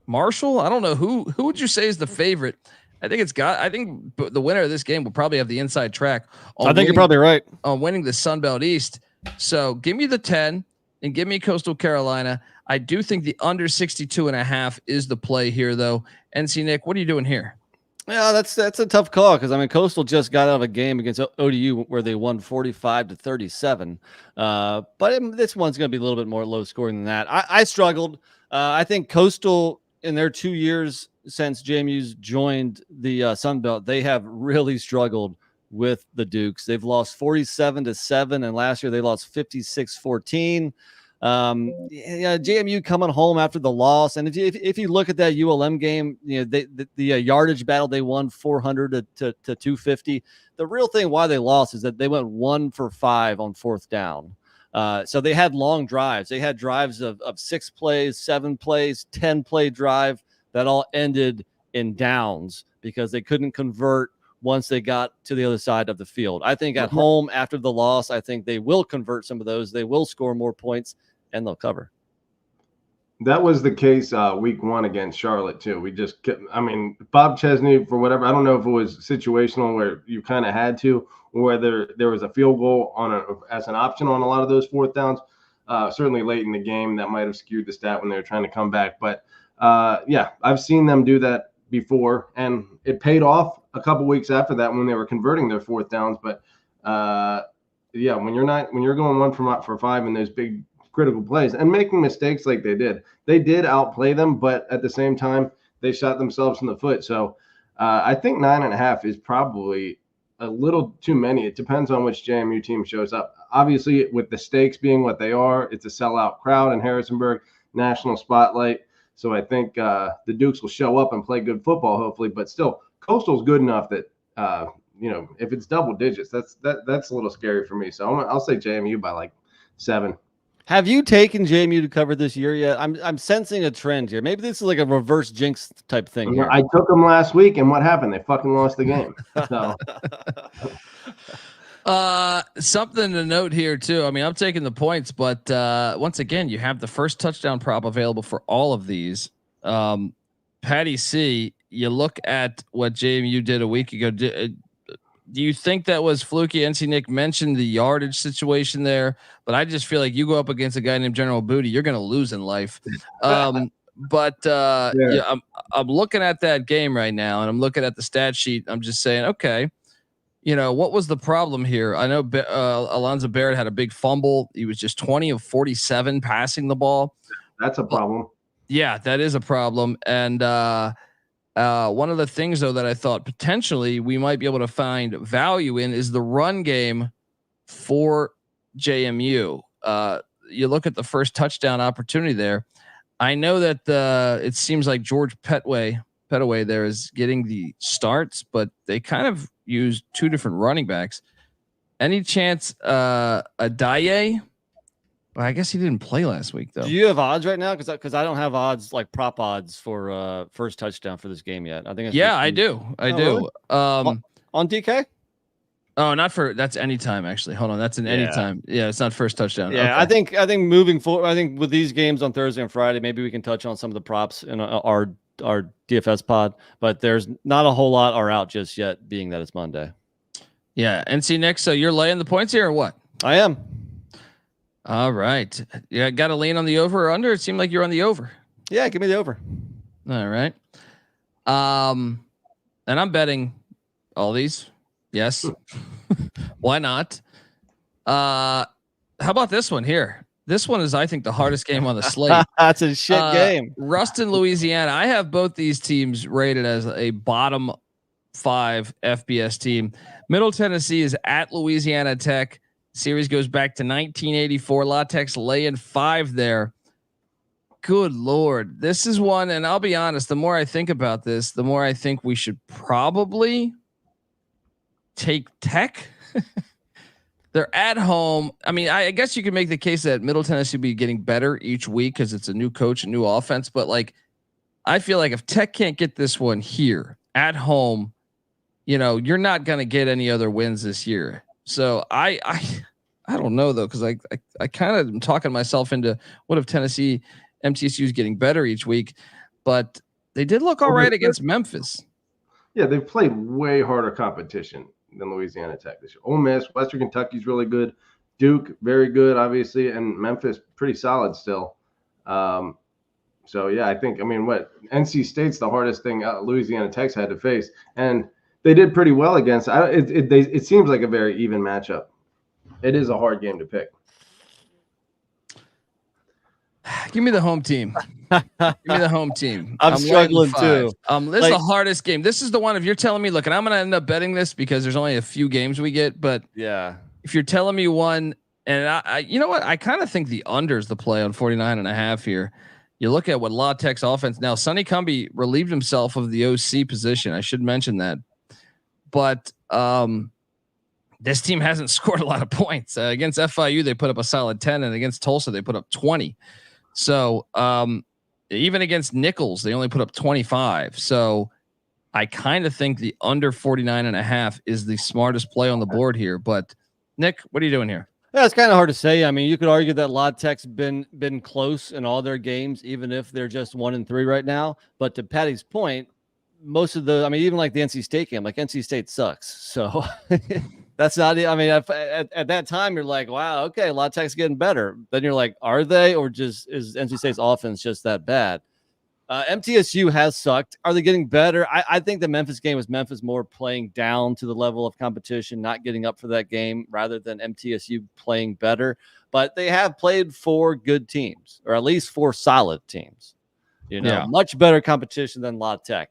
Marshall. I don't know who would you say is the favorite. I think the winner of this game will probably have the inside track. I think you're probably right on winning the Sun Belt East. So give me the 10 and give me Coastal Carolina. I do think the under 62.5 is the play here though. NC Nick, what are you doing here? Yeah, that's a tough call because I mean Coastal just got out of a game against ODU where they won 45-37. But this one's going to be a little bit more low scoring than that. I struggled. I think Coastal in their 2 years since JMU's joined the Sun Belt, they have really struggled with the Dukes. They've lost 47-7, and last year they lost 56-14. JMU coming home after the loss, and if you look at that ULM game, you know the yardage battle, they won 400 to 250. The real thing why they lost is that they went 1 for 5 on fourth down. So they had long drives. They had drives of 6 plays, 7 plays, 10-play drive that all ended in downs because they couldn't convert once they got to the other side of the field. I think at home after the loss, I think they will convert some of those. They will score more points and they'll cover. That was the case week 1 against Charlotte too. We just kept, I mean, Bob Chesney, for whatever, I don't know if it was situational where you kind of had to, or whether there was a field goal as an option on a lot of those fourth downs. Certainly late in the game that might have skewed the stat when they were trying to come back. But yeah, I've seen them do that before, and it paid off a couple weeks after that when they were converting their fourth downs. But yeah, when you're going 1 for 5 in those big critical plays and making mistakes like they did outplay them, but at the same time they shot themselves in the foot. So I think 9.5 is probably a little too many. It depends on which JMU team shows up. Obviously, with the stakes being what they are, it's a sellout crowd in Harrisonburg, national spotlight. So I think the Dukes will show up and play good football, hopefully. But still, Coastal's good enough that if it's double digits, that's a little scary for me. So I'll say JMU by like 7. Have you taken JMU to cover this year yet? I'm sensing a trend here. Maybe this is like a reverse jinx type thing here. I took them last week, and what happened? They fucking lost the game. So. Something to note here too. I mean, I'm taking the points, but once again, you have the first touchdown prop available for all of these. Patty C, you look at what JMU did a week ago. Do you think that was fluky? NC Nick mentioned the yardage situation there, but I just feel like you go up against a guy named General Booty, you're going to lose in life. I'm looking at that game right now, and I'm looking at the stat sheet. I'm just saying, okay, what was the problem here? I know Alonzo Barrett had a big fumble. He was just 20 of 47 passing the ball. That's a problem. Yeah, that is a problem. And one of the things, though, that I thought potentially we might be able to find value in is the run game for JMU. You look at the first touchdown opportunity there. I know that it seems like George Petway there is getting the starts, but they kind of use 2 different running backs. Any chance Adaye? Well, I guess he didn't play last week, though. Do you have odds right now? Because I don't have odds, like prop odds for first touchdown for this game yet. I think. I do. Really? On DK? Oh, not for that's anytime actually. Hold on, that's an anytime. Yeah, it's not first touchdown. Yeah, okay. I think moving forward, I think with these games on Thursday and Friday, maybe we can touch on some of the props in our DFS pod. But there's not a whole lot are out just yet, being that it's Monday. Yeah, NC next. So you're laying the points here, or what? I am. All right. Yeah, got to lean on the over or under? It seemed like you're on the over. Yeah, give me the over. All right. And I'm betting all these. Yes. Why not? How about this one here? This one is, I think, the hardest game on the slate. That's a shit game. Ruston, Louisiana. I have both these teams rated as a bottom 5 FBS team. Middle Tennessee is at Louisiana Tech. Series goes back to 1984. La Tech's laying 5 there. Good Lord. This is one, and I'll be honest, the more I think about this, the more I think we should probably take Tech. They're at home. I mean, I guess you could make the case that Middle Tennessee would be getting better each week because it's a new coach, a new offense. But like, I feel like if Tech can't get this one here at home, you're not going to get any other wins this year. So I don't know though, because I kind of am talking myself into what if MTSU is getting better each week, but they did look all right against Memphis. Yeah, they've played way harder competition than Louisiana Tech this year. Ole Miss, Western Kentucky's really good. Duke, very good, obviously, and Memphis, pretty solid still. So yeah, I think, NC State's the hardest thing Louisiana Tech's had to face, and they did pretty well against. It seems like a very even matchup. It is a hard game to pick. Give me the home team. Give me the home team. I'm struggling too. This is the hardest game. This is the one. If you're telling me, look, and I'm going to end up betting this because there's only a few games we get, but yeah, if you're telling me one, and I you know what, I kind of think the under's the play on 49.5 here. You look at what La Tech's offense now. Sonny Cumbie relieved himself of the OC position. I should mention that, but this team hasn't scored a lot of points against FIU. They put up a solid 10, and against Tulsa they put up 20. So even against Nichols, they only put up 25. So I kind of think the under 49.5 is the smartest play on the board here. But Nick, what are you doing here? Yeah, it's kind of hard to say. I mean, you could argue that La Tech's been close in all their games, even if they're just 1-3 right now. But to Patty's point, most of even like the NC State game, like NC State sucks. So that's not. I mean, at that time, you're like, wow, okay, La Tech's getting better. Then you're like, are they, or just is NC State's offense just that bad? MTSU has sucked. Are they getting better? I think the Memphis game was Memphis more playing down to the level of competition, not getting up for that game, rather than MTSU playing better. But they have played 4 good teams, or at least 4 solid teams. Much better competition than La Tech.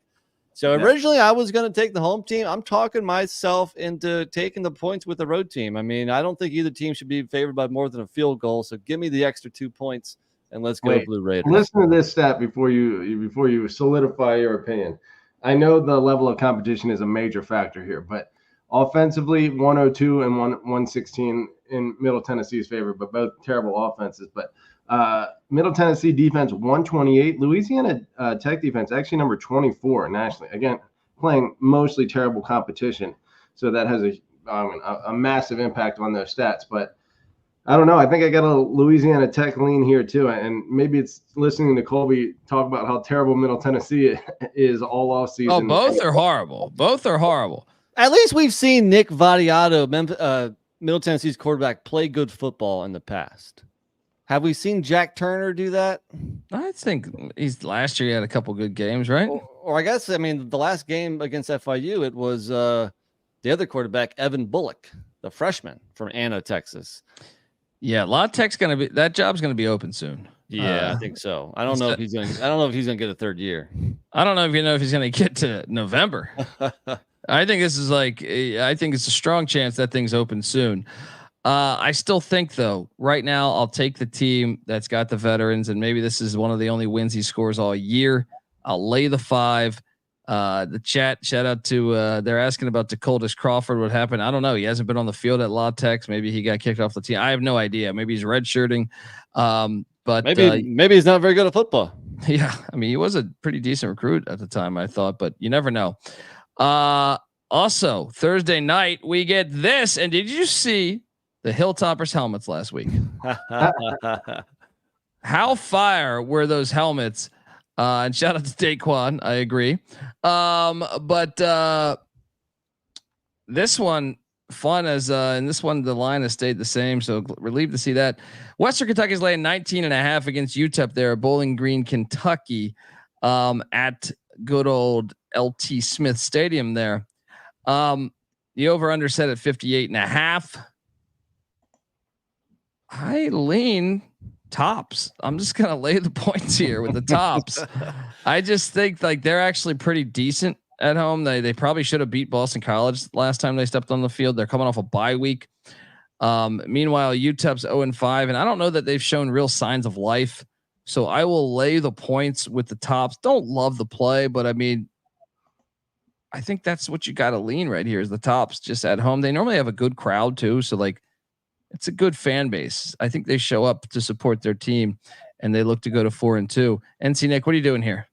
So originally I was going to take the home team. I'm talking myself into taking the points with the road team. I mean, I don't think either team should be favored by more than a field goal. So give me the extra 2 points and let's go Blue Raiders. Listen to this stat before you solidify your opinion. I know the level of competition is a major factor here, but offensively 102 and 116 in Middle Tennessee's favor, but both terrible offenses. But Middle Tennessee defense 128, Louisiana Tech defense actually number 24 nationally. Again, playing mostly terrible competition, so that has a massive impact on those stats. But I don't know. I think I got a Louisiana Tech lean here too, and maybe it's listening to Colby talk about how terrible Middle Tennessee is all off season. Oh, both are horrible. Both are horrible. At least we've seen Nick Vadiato, Middle Tennessee's quarterback, play good football in the past. Have we seen Jack Turner do that? I think last year he had a couple good games, right? Or I guess, the last game against FIU, it was the other quarterback, Evan Bullock, the freshman from Anna, Texas. Yeah, La Tech's that job's gonna be open soon. Yeah, I think so. I don't know if he's gonna get a third year. I don't know if he's gonna get to November. I think this is I think it's a strong chance that thing's open soon. I still think though, right now I'll take the team that's got the veterans, and maybe this is one of the only wins he scores all year. I'll lay the 5. The chat, shout out to they're asking about Dakotas Crawford. What happened? I don't know. He hasn't been on the field at La Tech. Maybe he got kicked off the team. I have no idea. Maybe he's redshirting. But maybe he's not very good at football. Yeah, he was a pretty decent recruit at the time, I thought, but you never know. Also, Thursday night we get this. And did you see the Hilltoppers helmets last week? How fire were those helmets? And shout out to Daquan. I agree. But this one fun as in this one, the line has stayed the same. So relieved to see that. Western Kentucky is laying 19.5 against UTEP there, Bowling Green, Kentucky, at good old LT Smith Stadium there. The over under set at 58.5. I lean Tops. I'm just gonna lay the points here with the Tops. I just think they're actually pretty decent at home. They probably should have beat Boston College last time they stepped on the field. They're coming off a bye week. Meanwhile, UTEP's 0-5, and I don't know that they've shown real signs of life. So I will lay the points with the Tops. Don't love the play, but I mean, I think that's what you got to lean right here is the Tops just at home. They normally have a good crowd too. So like it's a good fan base. I think they show up to support their team and they look to go to 4-2. NC Nick, what are you doing here?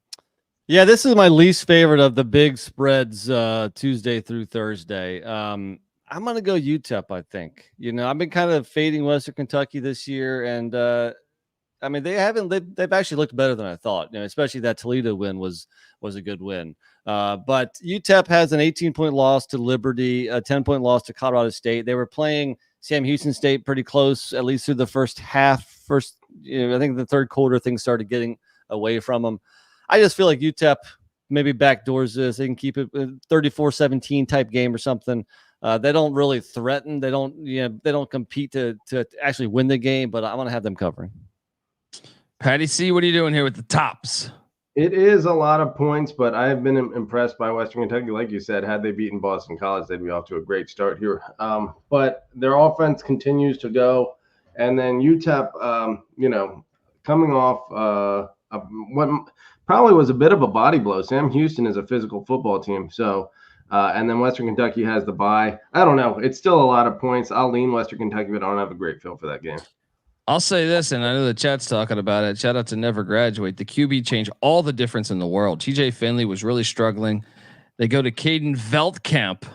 Yeah, this is my least favorite of the big spreads Tuesday through Thursday. I'm going to go UTEP, I think. I've been kind of fading Western Kentucky this year, and I mean, they've actually looked better than I thought, especially that Toledo win was a good win. But UTEP has an 18-point loss to Liberty, a 10-point loss to Colorado State. They were playing Sam Houston State pretty close, at least through the first half. I think the third quarter things started getting away from them. I just feel like UTEP maybe backdoors this. They can keep it 34-17 type game or something. They don't really threaten. They don't compete to actually win the game, but I want to have them covering. Patty C, what are you doing here with the Tops? It is a lot of points, but I have been impressed by Western Kentucky. Like you said, had they beaten Boston College, they'd be off to a great start here. But their offense continues to go. And then UTEP, coming off what probably was a bit of a body blow. Sam Houston is a physical football team. So, and then Western Kentucky has the bye. I don't know. It's still a lot of points. I'll lean Western Kentucky, but I don't have a great feel for that game. I'll say this, and I know the chat's talking about it. Shout out to Never Graduate. The QB changed all the difference in the world. TJ Finley was really struggling. They go to Caden Veldkamp.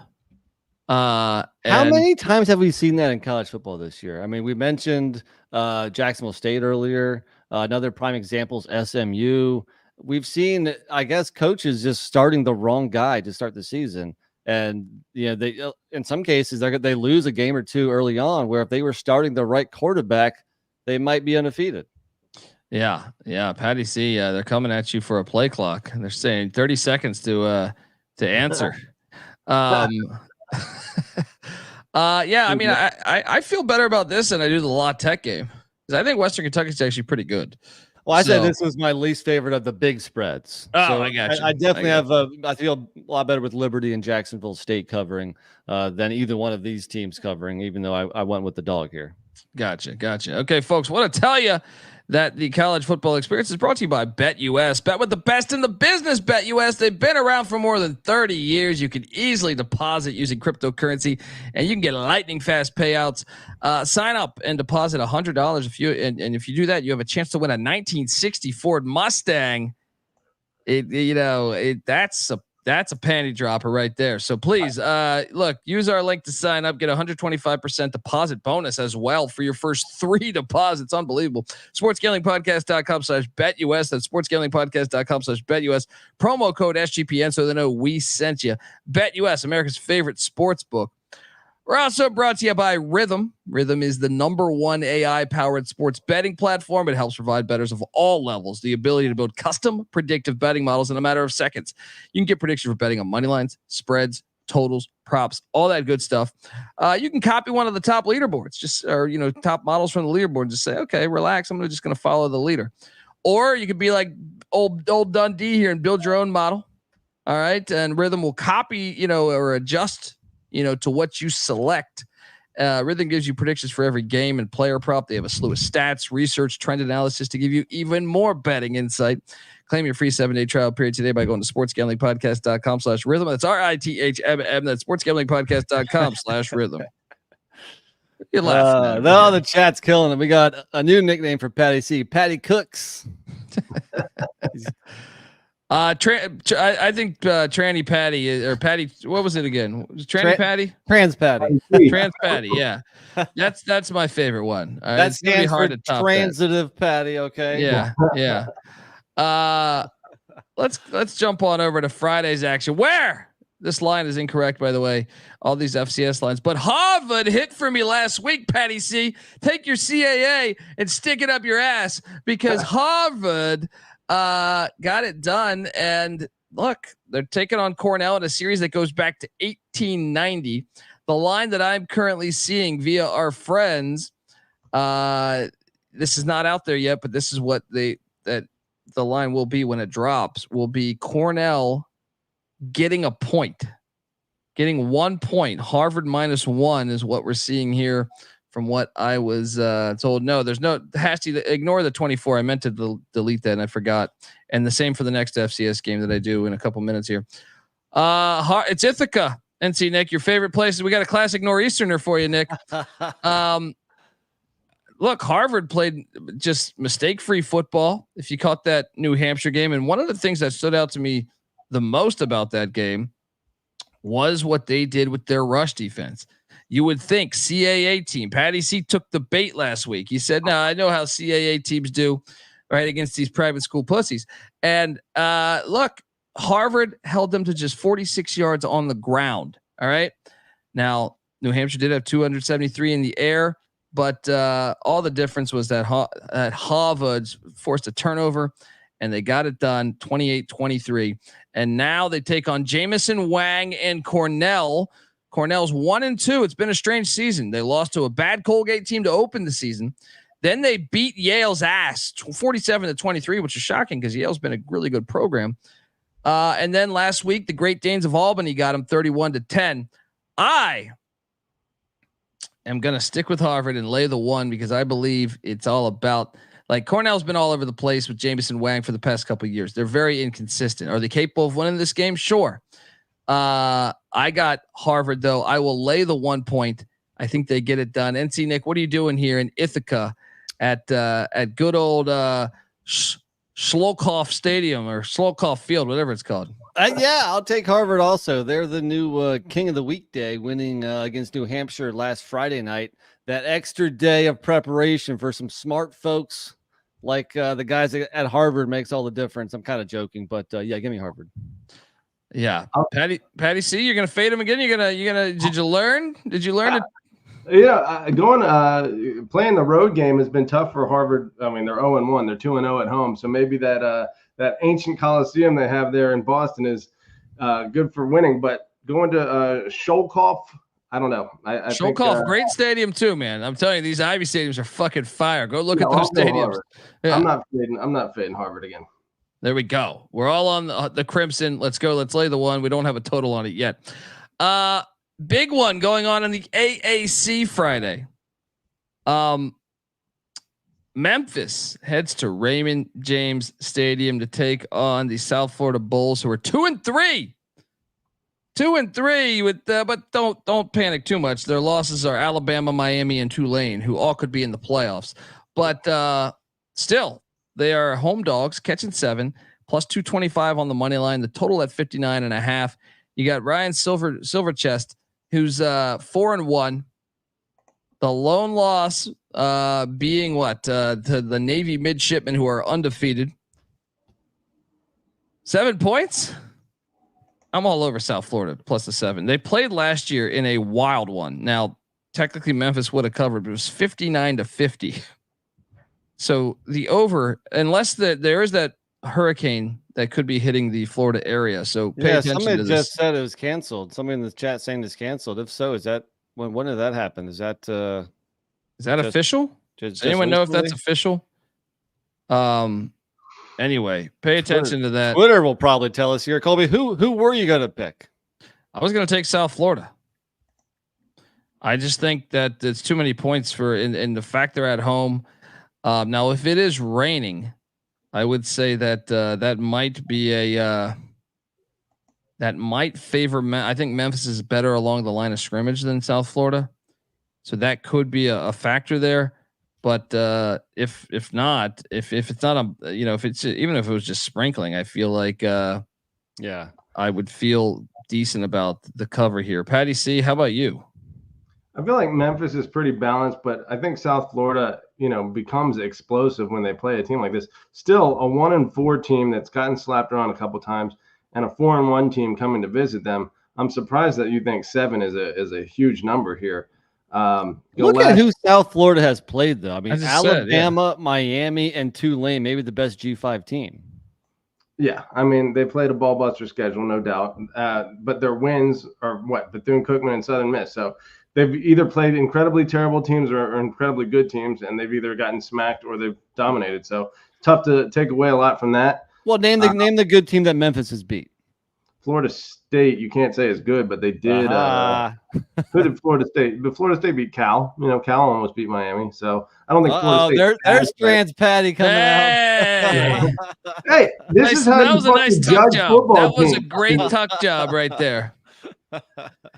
How many times have we seen that in college football this year? I mean, we mentioned Jacksonville State earlier. Another prime example is SMU. We've seen, I guess, coaches just starting the wrong guy to start the season. And they in some cases they lose a game or two early on, where if they were starting the right quarterback, they might be undefeated. Yeah. Patty C, they're coming at you for a play clock. They're saying 30 seconds to answer. Yeah. I mean, I feel better about this than I do the La Tech game because I think Western Kentucky is actually pretty good. Well, I said this was my least favorite of the big spreads. Oh, so I got you. I definitely I feel a lot better with Liberty and Jacksonville State covering than either one of these teams covering, even though I went with the dog here. Gotcha. Okay, folks, want to tell you that the college football experience is brought to you by BetUS. Bet with the best in the business, BetUS. They've been around for more than 30 years. You can easily deposit using cryptocurrency, and you can get lightning fast payouts. Sign up and deposit $100 if you do that, you have a chance to win a 1960 Ford Mustang. That's a panty dropper right there. So please, look, use our link to sign up. Get 125% deposit bonus as well for your first 3 deposits. Unbelievable. SportsGamblingPodcast.com/BetUS. That's SportsGamblingPodcast.com/BetUS. Promo code SGPN so they know we sent you. BetUS, America's favorite sports book. We're also brought to you by Rhythm. Rhythm is the #1 AI-powered sports betting platform. It helps provide bettors of all levels the ability to build custom predictive betting models in a matter of seconds. You can get predictions for betting on money lines, spreads, totals, props, all that good stuff. You can copy one of the top leaderboards, top models from the leaderboard, and just say, okay, relax. I'm just going to follow the leader. Or you could be like old Dundee here and build your own model. All right, and Rhythm will copy, or adjust to what you select. Rhythm gives you predictions for every game and player prop. They have a slew of stats, research, trend analysis to give you even more betting insight. Claim your free 7-day trial period today by going to sportsgamblingpodcast.com/rhythm. That's RITHMM. That's sportsgamblingpodcast.com/rhythm. You're laughing. The chat's killing it. We got a new nickname for Patty C. Patty Cooks. I think Tranny Patty or Patty. What was it again? Was it Tranny Patty? Trans Patty. Trans Patty. Yeah, that's my favorite one. That stands for transitive Patty. Okay. Yeah. Let's jump on over to Friday's action. Where this line is incorrect, by the way. All these FCS lines, but Harvard hit for me last week. Patty C, take your CAA and stick it up your ass because Harvard got it done. And look, they're taking on Cornell in a series that goes back to 1890. The line that I'm currently seeing via our friends, this is not out there yet, but this is what the line will be when it drops, will be Cornell getting a point, getting 1 point. Harvard -1 is what we're seeing here from what I was told. No, there's no has to ignore the 24. I meant to delete that and I forgot. And the same for the next FCS game that I do in a couple minutes here. It's Ithaca. NC Nick, your favorite places. We got a classic Nor'easterner for you, Nick. Look, Harvard played just mistake-free football. If you caught that New Hampshire game, and one of the things that stood out to me the most about that game was what they did with their rush defense. You would think CAA team, Patty C took the bait last week. He said, "No, I know how CAA teams do, right, against these private school pussies." And look, Harvard held them to just 46 yards on the ground. All right. Now, New Hampshire did have 273 in the air, but all the difference was that Harvard forced a turnover and they got it done 28-23. And now they take on Jamison Wang and Cornell. Cornell's 1-2. It's been a strange season. They lost to a bad Colgate team to open the season. Then they beat Yale's ass 47-23, which is shocking because Yale's been a really good program. And then last week, the Great Danes of Albany got them 31-10. I am going to stick with Harvard and lay the 1 because I believe it's all about, like, Cornell's been all over the place with Jamison Wang for the past couple of years. They're very inconsistent. Are they capable of winning this game? Sure. I got Harvard though. I will lay the 1 point. I think they get it done. NC Nick, what are you doing here in Ithaca at good old Schlokoff Stadium or Schlokoff Field, whatever it's called? Yeah, I'll take Harvard also. They're the new king of the weekday, winning against New Hampshire last Friday night. That extra day of preparation for some smart folks like the guys at Harvard makes all the difference. I'm kind of joking, but yeah, give me Harvard. Yeah, Patty C, you're gonna fade him again. You're gonna. Did you learn? Did you learn it? Yeah, playing the road game has been tough for Harvard. I mean, they're 0-1. They're 2-0 at home. So maybe that ancient Coliseum they have there in Boston is good for winning. But going to Schlokoff, I don't know. I Schlokoff, think, great stadium too, man. I'm telling you, these Ivy stadiums are fucking fire. Go look at those stadiums. Yeah. I'm not fading Harvard again. There we go. We're all on the Crimson. Let's go. Let's lay the 1. We don't have a total on it yet. Big one going on in the AAC Friday. Memphis heads to Raymond James Stadium to take on the South Florida Bulls, who are 2-3. 2-3 but don't panic too much. Their losses are Alabama, Miami, and Tulane, who all could be in the playoffs. But still, they are home dogs, catching 7, plus 225 on the money line. The total at 59.5. You got Ryan Silverchest, who's 4-1. The lone loss being to the Navy midshipmen, who are undefeated. 7 points. I'm all over South Florida plus the 7. They played last year in a wild one. Now, technically Memphis would have covered, but it was 59-50. So the over, unless there is that hurricane that could be hitting the Florida area. So pay attention to this. Somebody just said it was canceled. Somebody in the chat saying it's canceled. If so, is that when did that happen? Is that official? Does anyone know if that's official? Anyway, pay attention to that. Twitter will probably tell us here. Colby, who were you going to pick? I was going to take South Florida. I just think that it's too many points in the fact they're at home. Now, if it is raining, I would say that that might be that might favor. I think Memphis is better along the line of scrimmage than South Florida, so that could be a factor there. But if it's not if it's even if it was just sprinkling, I feel like I would feel decent about the cover here. Patty C, how about you? I feel like Memphis is pretty balanced, but I think South Florida, becomes explosive when they play a team like this. Still a 1-4 team that's gotten slapped around a couple times, and a 4-1 team coming to visit them. I'm surprised that you think 7 is a huge number here. Look at who South Florida has played, though. I mean, Alabama, Miami, and Tulane, maybe the best G5 team. Yeah, I mean, they played a ball buster schedule, no doubt. But their wins are Bethune-Cookman and Southern Miss. So they've either played incredibly terrible teams or incredibly good teams, and they've either gotten smacked or they've dominated. So tough to take away a lot from that. Well, name the good team that Memphis has beat. Florida State, you can't say is good, but they did. Who did Florida State? But Florida State beat Cal. Cal almost beat Miami. So I don't think Florida State. There's Strands Patty coming out. Hey, this is how that you was a nice fucking tuck judge job. football That was a teams. great tuck job right there.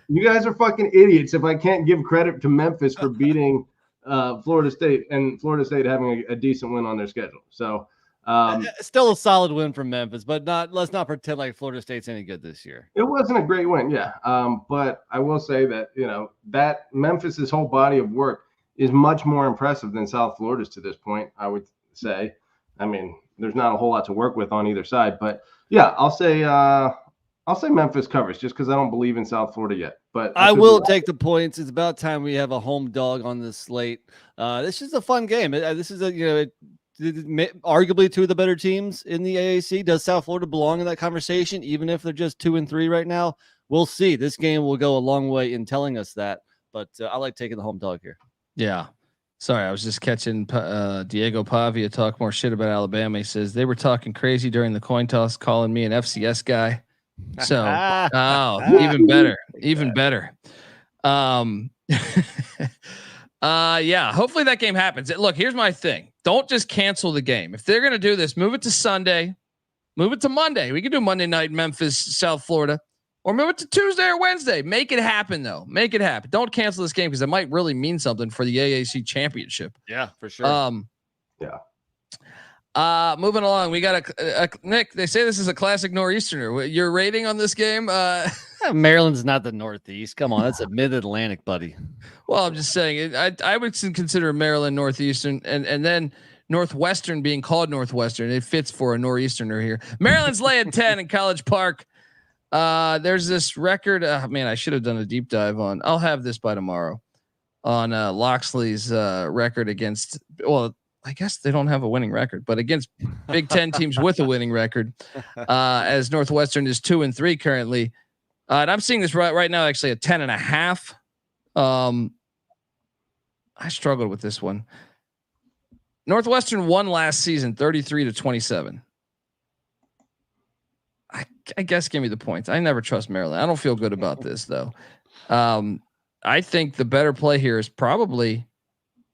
You guys are fucking idiots if I can't give credit to Memphis for beating Florida State and Florida State having a decent win on their schedule. So still a solid win from Memphis, but let's not pretend like Florida State's any good this year. it wasn't a great win, yeah. But I will say that that Memphis's whole body of work is much more impressive than South Florida's to this point, I would say. I mean, there's not a whole lot to work with on either side, but yeah, I'll say Memphis covers just because I don't believe in South Florida yet. But I will take the points. It's about time we have a home dog on this slate. This is a fun game. This is arguably two of the better teams in the AAC. Does South Florida belong in that conversation, even if they're just 2-3 right now? We'll see. This game will go a long way in telling us that, but I like taking the home dog here. Yeah. Sorry, I was just catching Diego Pavia talk more shit about Alabama. He says they were talking crazy during the coin toss, calling me an FCS guy. So, even better, even better. Yeah, hopefully that game happens. Look, here's my thing. Don't just cancel the game. If they're going to do this, move it to Sunday, move it to Monday. We can do Monday night in Memphis, South Florida, or move it to Tuesday or Wednesday. Make it happen though. Make it happen. Don't cancel this game because it might really mean something for the AAC championship. Yeah, for sure. Yeah. Moving along, we got a Nick. They say this is a classic Northeasterner. Your rating on this game? Maryland's not the Northeast. Come on, that's a Mid-Atlantic, buddy. Well, I'm just saying. I would consider Maryland Northeastern, and then Northwestern being called Northwestern. It fits for a Northeasterner here. Maryland's laying 10 in College Park. There's this record. Man, I should have done a deep dive on. I'll have this by tomorrow on Loxley's record against. Well, I guess they don't have a winning record, but against Big Ten teams with a winning record, as Northwestern is 2-3 currently. And I'm seeing this right now, actually a 10.5. I struggled with this one. Northwestern won last season 33-27. I guess give me the points. I never trust Maryland. I don't feel good about this though. I think the better play here is probably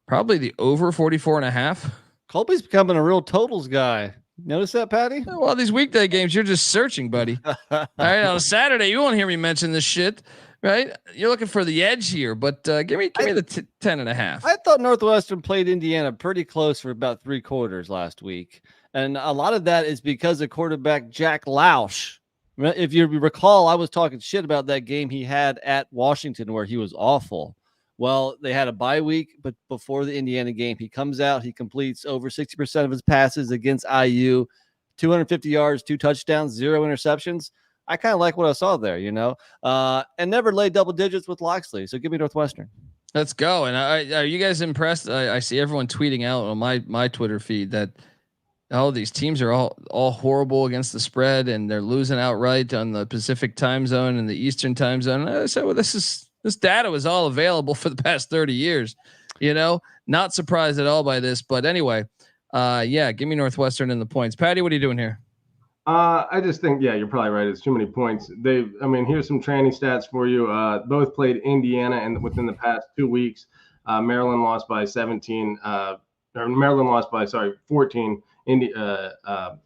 the over 44.5. Colby's becoming a real totals guy. Notice that, Patty? Well, these weekday games, you're just searching, buddy. All right, on a Saturday, you won't hear me mention this shit, right? You're looking for the edge here, but give me the 10.5. I thought Northwestern played Indiana pretty close for about 3 quarters last week, and a lot of that is because of quarterback Jack Lausch. If you recall, I was talking shit about that game he had at Washington where he was awful. Well, they had a bye week, but before the Indiana game, he comes out, he completes over 60% of his passes against IU, 250 yards, 2 touchdowns, 0 interceptions. I kind of like what I saw there, and never laid double digits with Loxley. So give me Northwestern. Let's go. And are you guys impressed? I see everyone tweeting out on my Twitter feed that these teams are all horrible against the spread and they're losing outright on the Pacific time zone and the Eastern time zone. And I said, well, this data was all available for the past 30 years, not surprised at all by this, but anyway, give me Northwestern in the points. Patty, what are you doing here? I just think, you're probably right. It's too many points. Here's some training stats for you. Both played Indiana and within the past 2 weeks, Maryland lost by 17, Maryland lost by 14.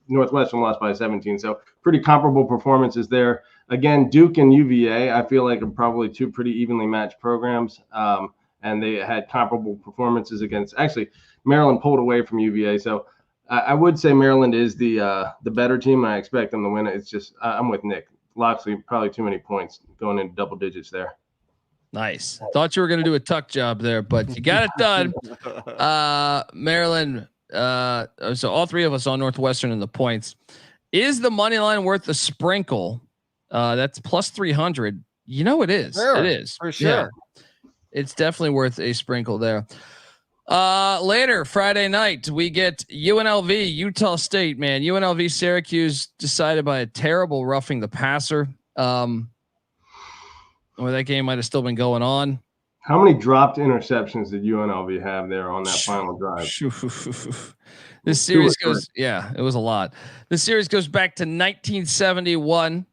Northwestern lost by 17. So pretty comparable performances there. Again, Duke and UVA, I feel like are probably 2 pretty evenly matched programs. And they had comparable performances against. Actually, Maryland pulled away from UVA. So I would say Maryland is the better team. I expect them to win it. It's just I'm with Nick. Loxley, probably too many points going into double digits there. Nice. Thought you were going to do a tuck job there, but you got it done. Maryland. So all 3 of us on Northwestern in the points. Is the money line worth the sprinkle? That's plus 300. It is. Sure, it is for sure. Yeah. It's definitely worth a sprinkle there. Later Friday night, we get UNLV, Utah State, man. UNLV Syracuse decided by a terrible roughing the passer. That game might have still been going on. How many dropped interceptions did UNLV have there on that final drive? This series goes, it was a lot. This series goes back to 1971.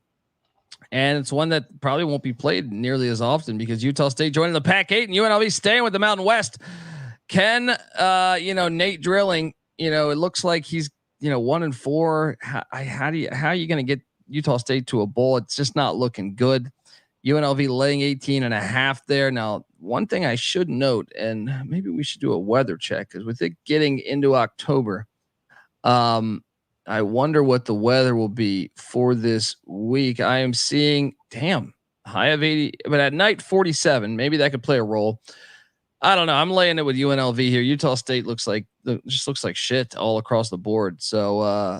And it's one that probably won't be played nearly as often because Utah State joining the Pac-8 and UNLV staying with the Mountain West. Ken, Nate Drilling, it looks like he's, 1-4. How are you going to get Utah State to a bowl? It's just not looking good. UNLV laying 18.5 there. Now, one thing I should note, and maybe we should do a weather check, because with it getting into October, I wonder what the weather will be for this week. I am seeing, high of 80, but at night 47. Maybe that could play a role. I don't know. I'm laying it with UNLV here. Utah State looks like shit all across the board. So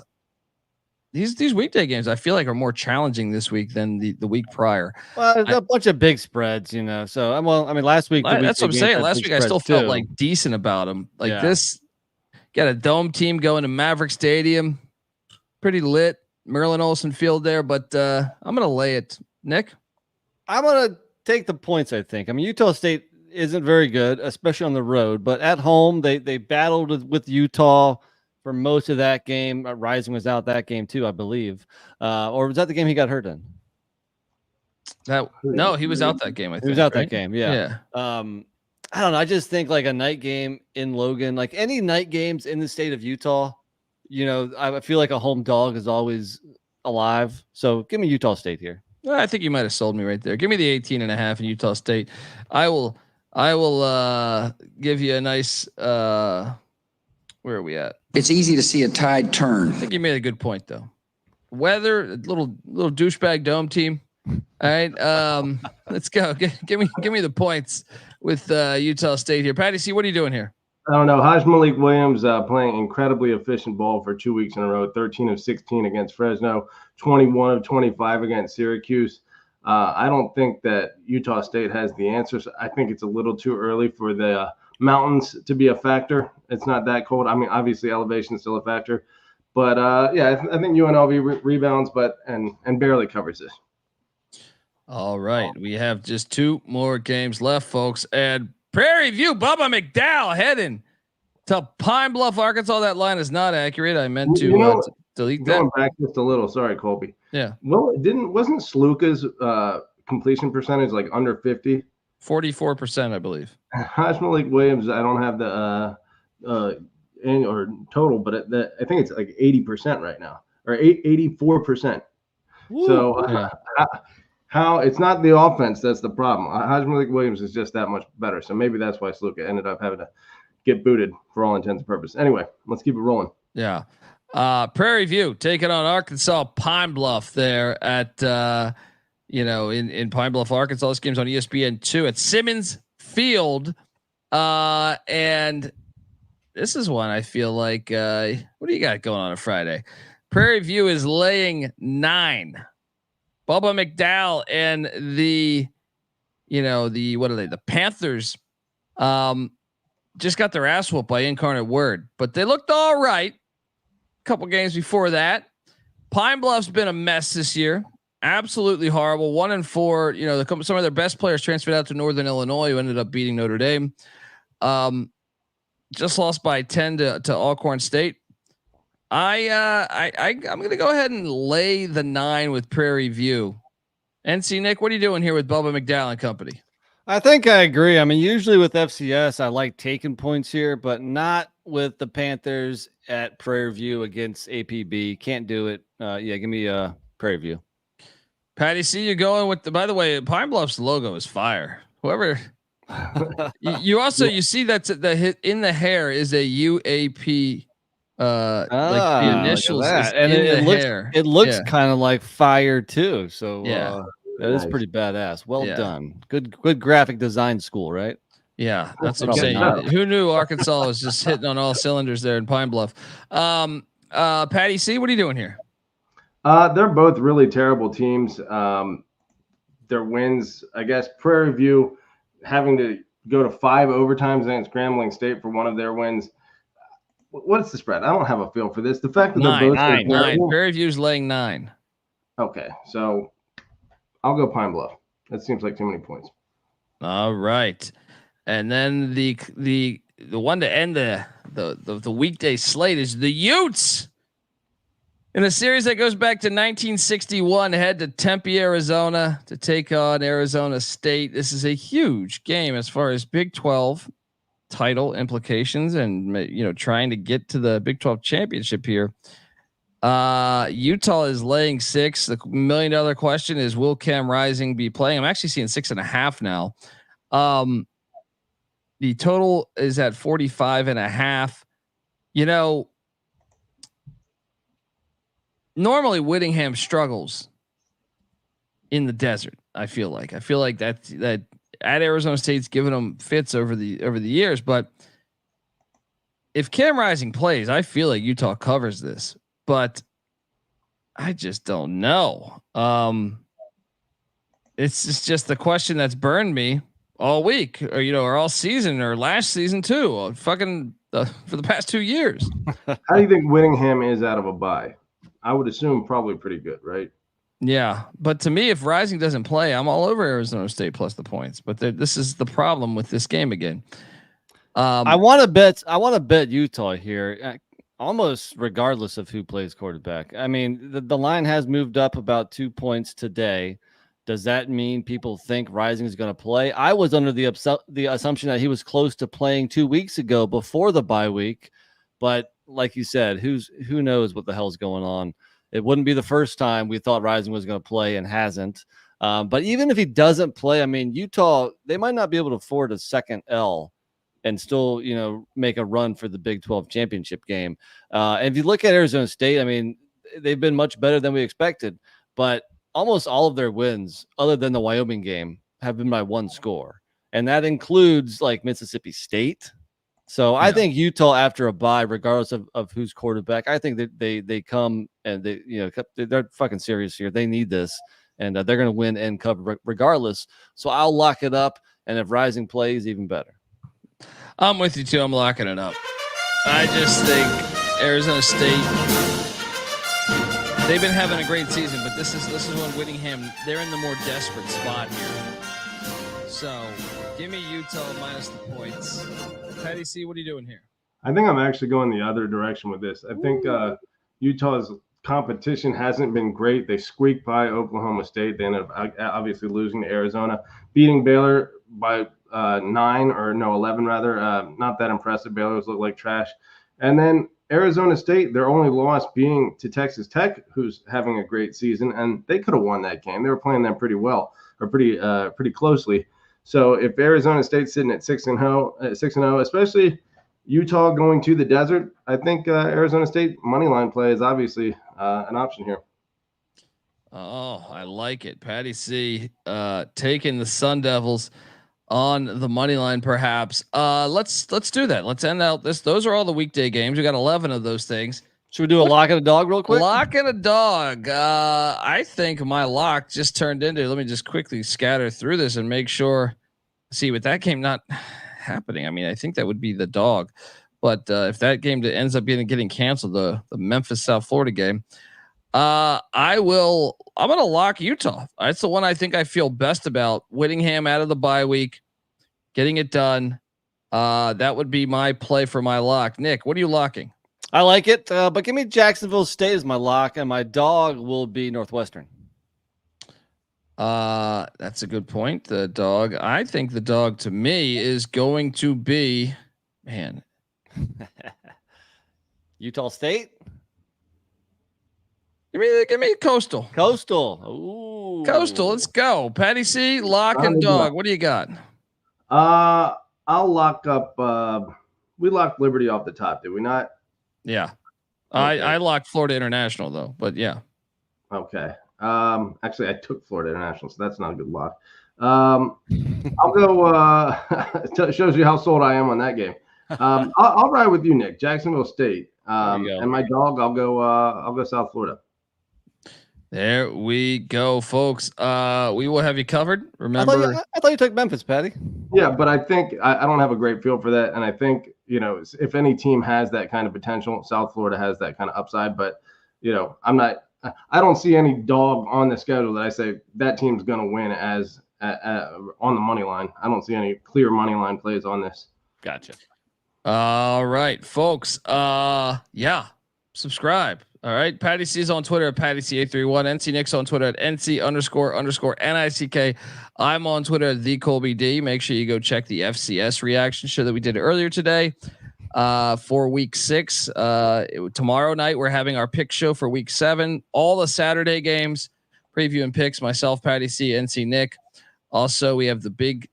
these weekday games I feel like are more challenging this week than the week prior. Well, there's a bunch of big spreads, So last week that's what I'm saying. Last week I still felt like decent about them. This, got a dome team going to Maverick Stadium, pretty lit. Merlin Olsen Field there, but I'm gonna lay it. Nick, I'm gonna take the points. I think. Utah State isn't very good, especially on the road, but at home they battled with Utah for most of that game. Rising was out that game too, I believe, or was that the game he got hurt in? No, he was out that game. I think he was out right? that game. Yeah. I don't know. I just think like a night game in Logan, like any night games in the state of Utah, I feel like a home dog is always alive. So give me Utah State here. I think you might have sold me right there. Give me the 18.5 in Utah State. I will give you a nice, where are we at? It's easy to see a tide turn. I think you made a good point though. Weather, little douchebag dome team. All right. Let's go. Give me the points with Utah State here. Patty C, what are you doing here? I don't know. Haj Malik Williams playing incredibly efficient ball for 2 weeks in a row. 13 of 16 against Fresno, 21 of 25 against Syracuse. I don't think that Utah State has the answers. I think it's a little too early for the mountains to be a factor. It's not that cold. Obviously elevation is still a factor, but I think UNLV rebounds, and barely covers this. All right, we have just 2 more games left, folks, and Prairie View, Bubba McDowell heading to Pine Bluff, Arkansas. That line is not accurate. I meant to delete that. Going back just a little. Sorry, Colby. Yeah. Well, wasn't Sluka's completion percentage like under 50? 44%, I believe. Haj Malik Williams, I don't have the annual or total, but I think it's like 80% right now, or 84%. Woo. So Yeah. How it's not the offense that's the problem. Haj Malik Williams is just that much better. So maybe that's why Sluka ended up having to get booted for all intents and purposes. Anyway, let's keep it rolling. Yeah. Prairie View taking on Arkansas Pine Bluff there at in Pine Bluff, Arkansas. This game's on ESPN2 at Simmons Field. And this is one I feel like what do you got going on a Friday? Prairie View is laying 9. Bubba McDowell and the what are they? The Panthers just got their ass whooped by Incarnate Word, but they looked all right a couple games before that. Pine Bluff's been a mess this year. Absolutely horrible. 1-4. Some of their best players transferred out to Northern Illinois, who ended up beating Notre Dame. Just lost by 10 to Alcorn State. I'm going to go ahead and lay the 9 with Prairie View. NC Nick, what are you doing here with Bubba McDowell and company? I think I agree. Usually with FCS, I like taking points here, but not with the Panthers at Prairie View against APB. Can't do it. Give me Prairie View. Patty C, you're going with by the way, Pine Bluff's logo is fire. Whoever you see that's the hit in the hair is a UAP. Like the initials and it looks kind of like fire too. So that is pretty badass. Well done. Good graphic design school, right? Yeah, that's what I'm saying. Who knew Arkansas was just hitting on all cylinders there in Pine Bluff? Patty C, what are you doing here? They're both really terrible teams. Their wins, I guess, Prairie View having to go to 5 overtimes against Grambling State for one of their wins. What's the spread? I don't have a feel for this. The fact that they're both 9. Prairie View's laying 9. Okay, so I'll go Pine Bluff. That seems like too many points. All right, and then the one to end the weekday slate is the Utes In a series that goes back to 1961, head to Tempe, Arizona to take on Arizona State. This is a huge game as far as Big 12 title implications and, trying to get to the Big 12 championship here. Utah is laying 6. The $1 million question is, will Cam Rising be playing? I'm actually seeing 6.5 now. The total is at 45.5. Normally Whittingham struggles in the desert. I feel like that at Arizona State's given them fits over the years, but if Cam Rising plays, I feel like Utah covers this, but I just don't know. It's just the question that's burned me all week, or all season, or last season too. For the past 2 years. How do you think Whittingham is out of a bye? I would assume probably pretty good, right? Yeah, but to me, if Rising doesn't play, I'm all over Arizona State plus the points. But this is the problem with this game again. I want to bet Utah here, almost regardless of who plays quarterback. I mean, the line has moved up about 2 points today. Does that mean people think Rising is going to play? I was under the assumption that he was close to playing 2 weeks ago before the bye week, but like you said, who knows what the hell's going on? It wouldn't be the first time we thought Rising was going to play and hasn't. But even if he doesn't play, I mean, Utah, they might not be able to afford a second L and still, make a run for the Big 12 championship game. And if you look at Arizona State, I mean, they've been much better than we expected, but almost all of their wins, other than the Wyoming game, have been by one score. And that includes like Mississippi State. So I think Utah, after a bye, regardless of who's quarterback, I think that they come and they're fucking serious here. They need this, and they're going to win and cover regardless. So I'll lock it up. And if Rising plays, even better. I'm with you too. I'm locking it up. I just think Arizona State, they've been having a great season, but this is when Whittingham, they're in the more desperate spot here. So give me Utah minus the points. Patty C, what are you doing here? I think I'm actually going the other direction with this. I think Utah's competition hasn't been great. They squeaked by Oklahoma State. They ended up obviously losing to Arizona, beating Baylor by 11 rather. Not that impressive. Baylor's looked like trash. And then Arizona State, their only loss being to Texas Tech, who's having a great season, and they could have won that game. They were playing them pretty well, or pretty closely. So if Arizona State's sitting at 6-0, especially Utah going to the desert, I think Arizona State money line play is obviously an option here. Oh, I like it. Patty C taking the Sun Devils on the money line, perhaps. Let's do that. Let's end out this. Those are all the weekday games. We got 11 of those things. Should we do a lock and a dog real quick? Lock and a dog. I think my lock just turned into, let me just quickly scatter through this and make sure. See, with that game not happening, I mean, I think that would be the dog. But if that game ends up getting canceled, the Memphis, South Florida game, I'm going to lock Utah. That's the one I think I feel best about. Whittingham out of the bye week, getting it done. That would be my play for my lock. Nick, what are you locking? I like it, but give me Jacksonville State as my lock, and my dog will be Northwestern. That's a good point. The dog. I think the dog to me is going to be, Utah State. Give me Coastal. Ooh. Coastal. Let's go. Patty C, lock and dog. What do you got? I'll lock up. We locked Liberty off the top, did we not? Yeah. Okay. I locked Florida International though, but yeah. Okay. Actually, I took Florida International, so that's not a good lock. I'll go. It shows you how sold I am on that game. I'll ride with you, Nick. Jacksonville State. And my dog, I'll go South Florida. There we go, folks. We will have you covered. Remember, I thought you took Memphis, Patty. Yeah, but I think I don't have a great feel for that, and I think if any team has that kind of potential, South Florida has that kind of upside. But I don't see any dog on the schedule that I say that team's going to win as on the money line. I don't see any clear money line plays on this. Gotcha. All right, folks. Yeah, subscribe. All right. Patty C is on Twitter at Patty C831. NC Nick's on Twitter at NC__NICK. I'm on Twitter at the Colby D. Make sure you go check the FCS reaction show that we did earlier today for week 6. Tomorrow night, we're having our pick show for week 7. All the Saturday games, preview and picks, myself, Patty C, NC Nick. Also, we have the Big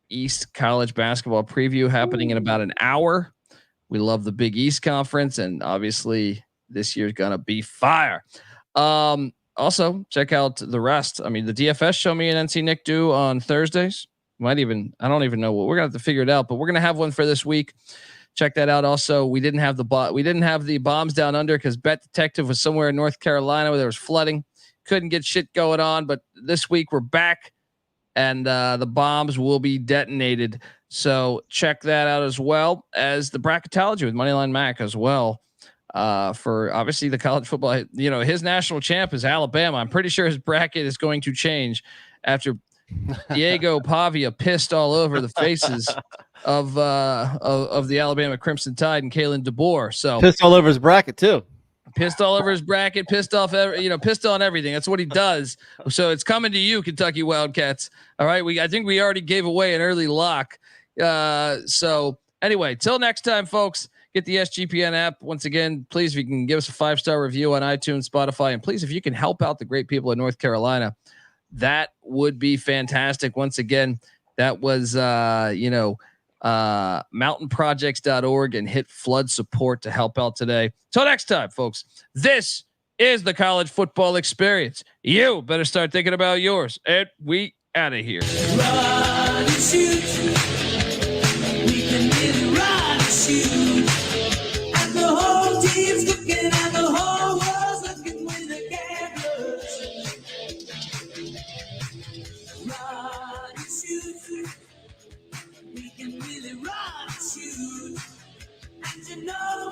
East College basketball preview happening in about an hour. We love the Big East Conference, and obviously this year's gonna be fire. Also, check out the rest. I mean, the DFS show me and NC Nick do on Thursdays. I don't even know what we're gonna have to figure it out, but we're gonna have one for this week. Check that out. Also, we didn't have the bombs down under because Bet Detective was somewhere in North Carolina where there was flooding. Couldn't get shit going on, but this week we're back, and the bombs will be detonated. So check that out, as well as the bracketology with Moneyline Mac as well. For obviously the college football, his national champ is Alabama. I'm pretty sure his bracket is going to change after Diego Pavia pissed all over the faces of the Alabama Crimson Tide and Kalen DeBoer. So pissed all over his bracket too. Pissed all over his bracket, pissed on everything. That's what he does. So it's coming to you, Kentucky Wildcats. All right. I think we already gave away an early lock. So anyway, till next time, folks, get the SGPN app. Once again, please, if you can give us a 5-star review on iTunes, Spotify, and please, if you can help out the great people in North Carolina, that would be fantastic. Once again, that was, mountainprojects.org, and hit flood support to help out today. Till next time, folks, this is the college football experience. You better start thinking about yours, and we out of here. Run and shoot. We can really run and shoot. And the whole team's looking, and the whole world's looking with the cameras. Run and shoot. We can really run and shoot. And you know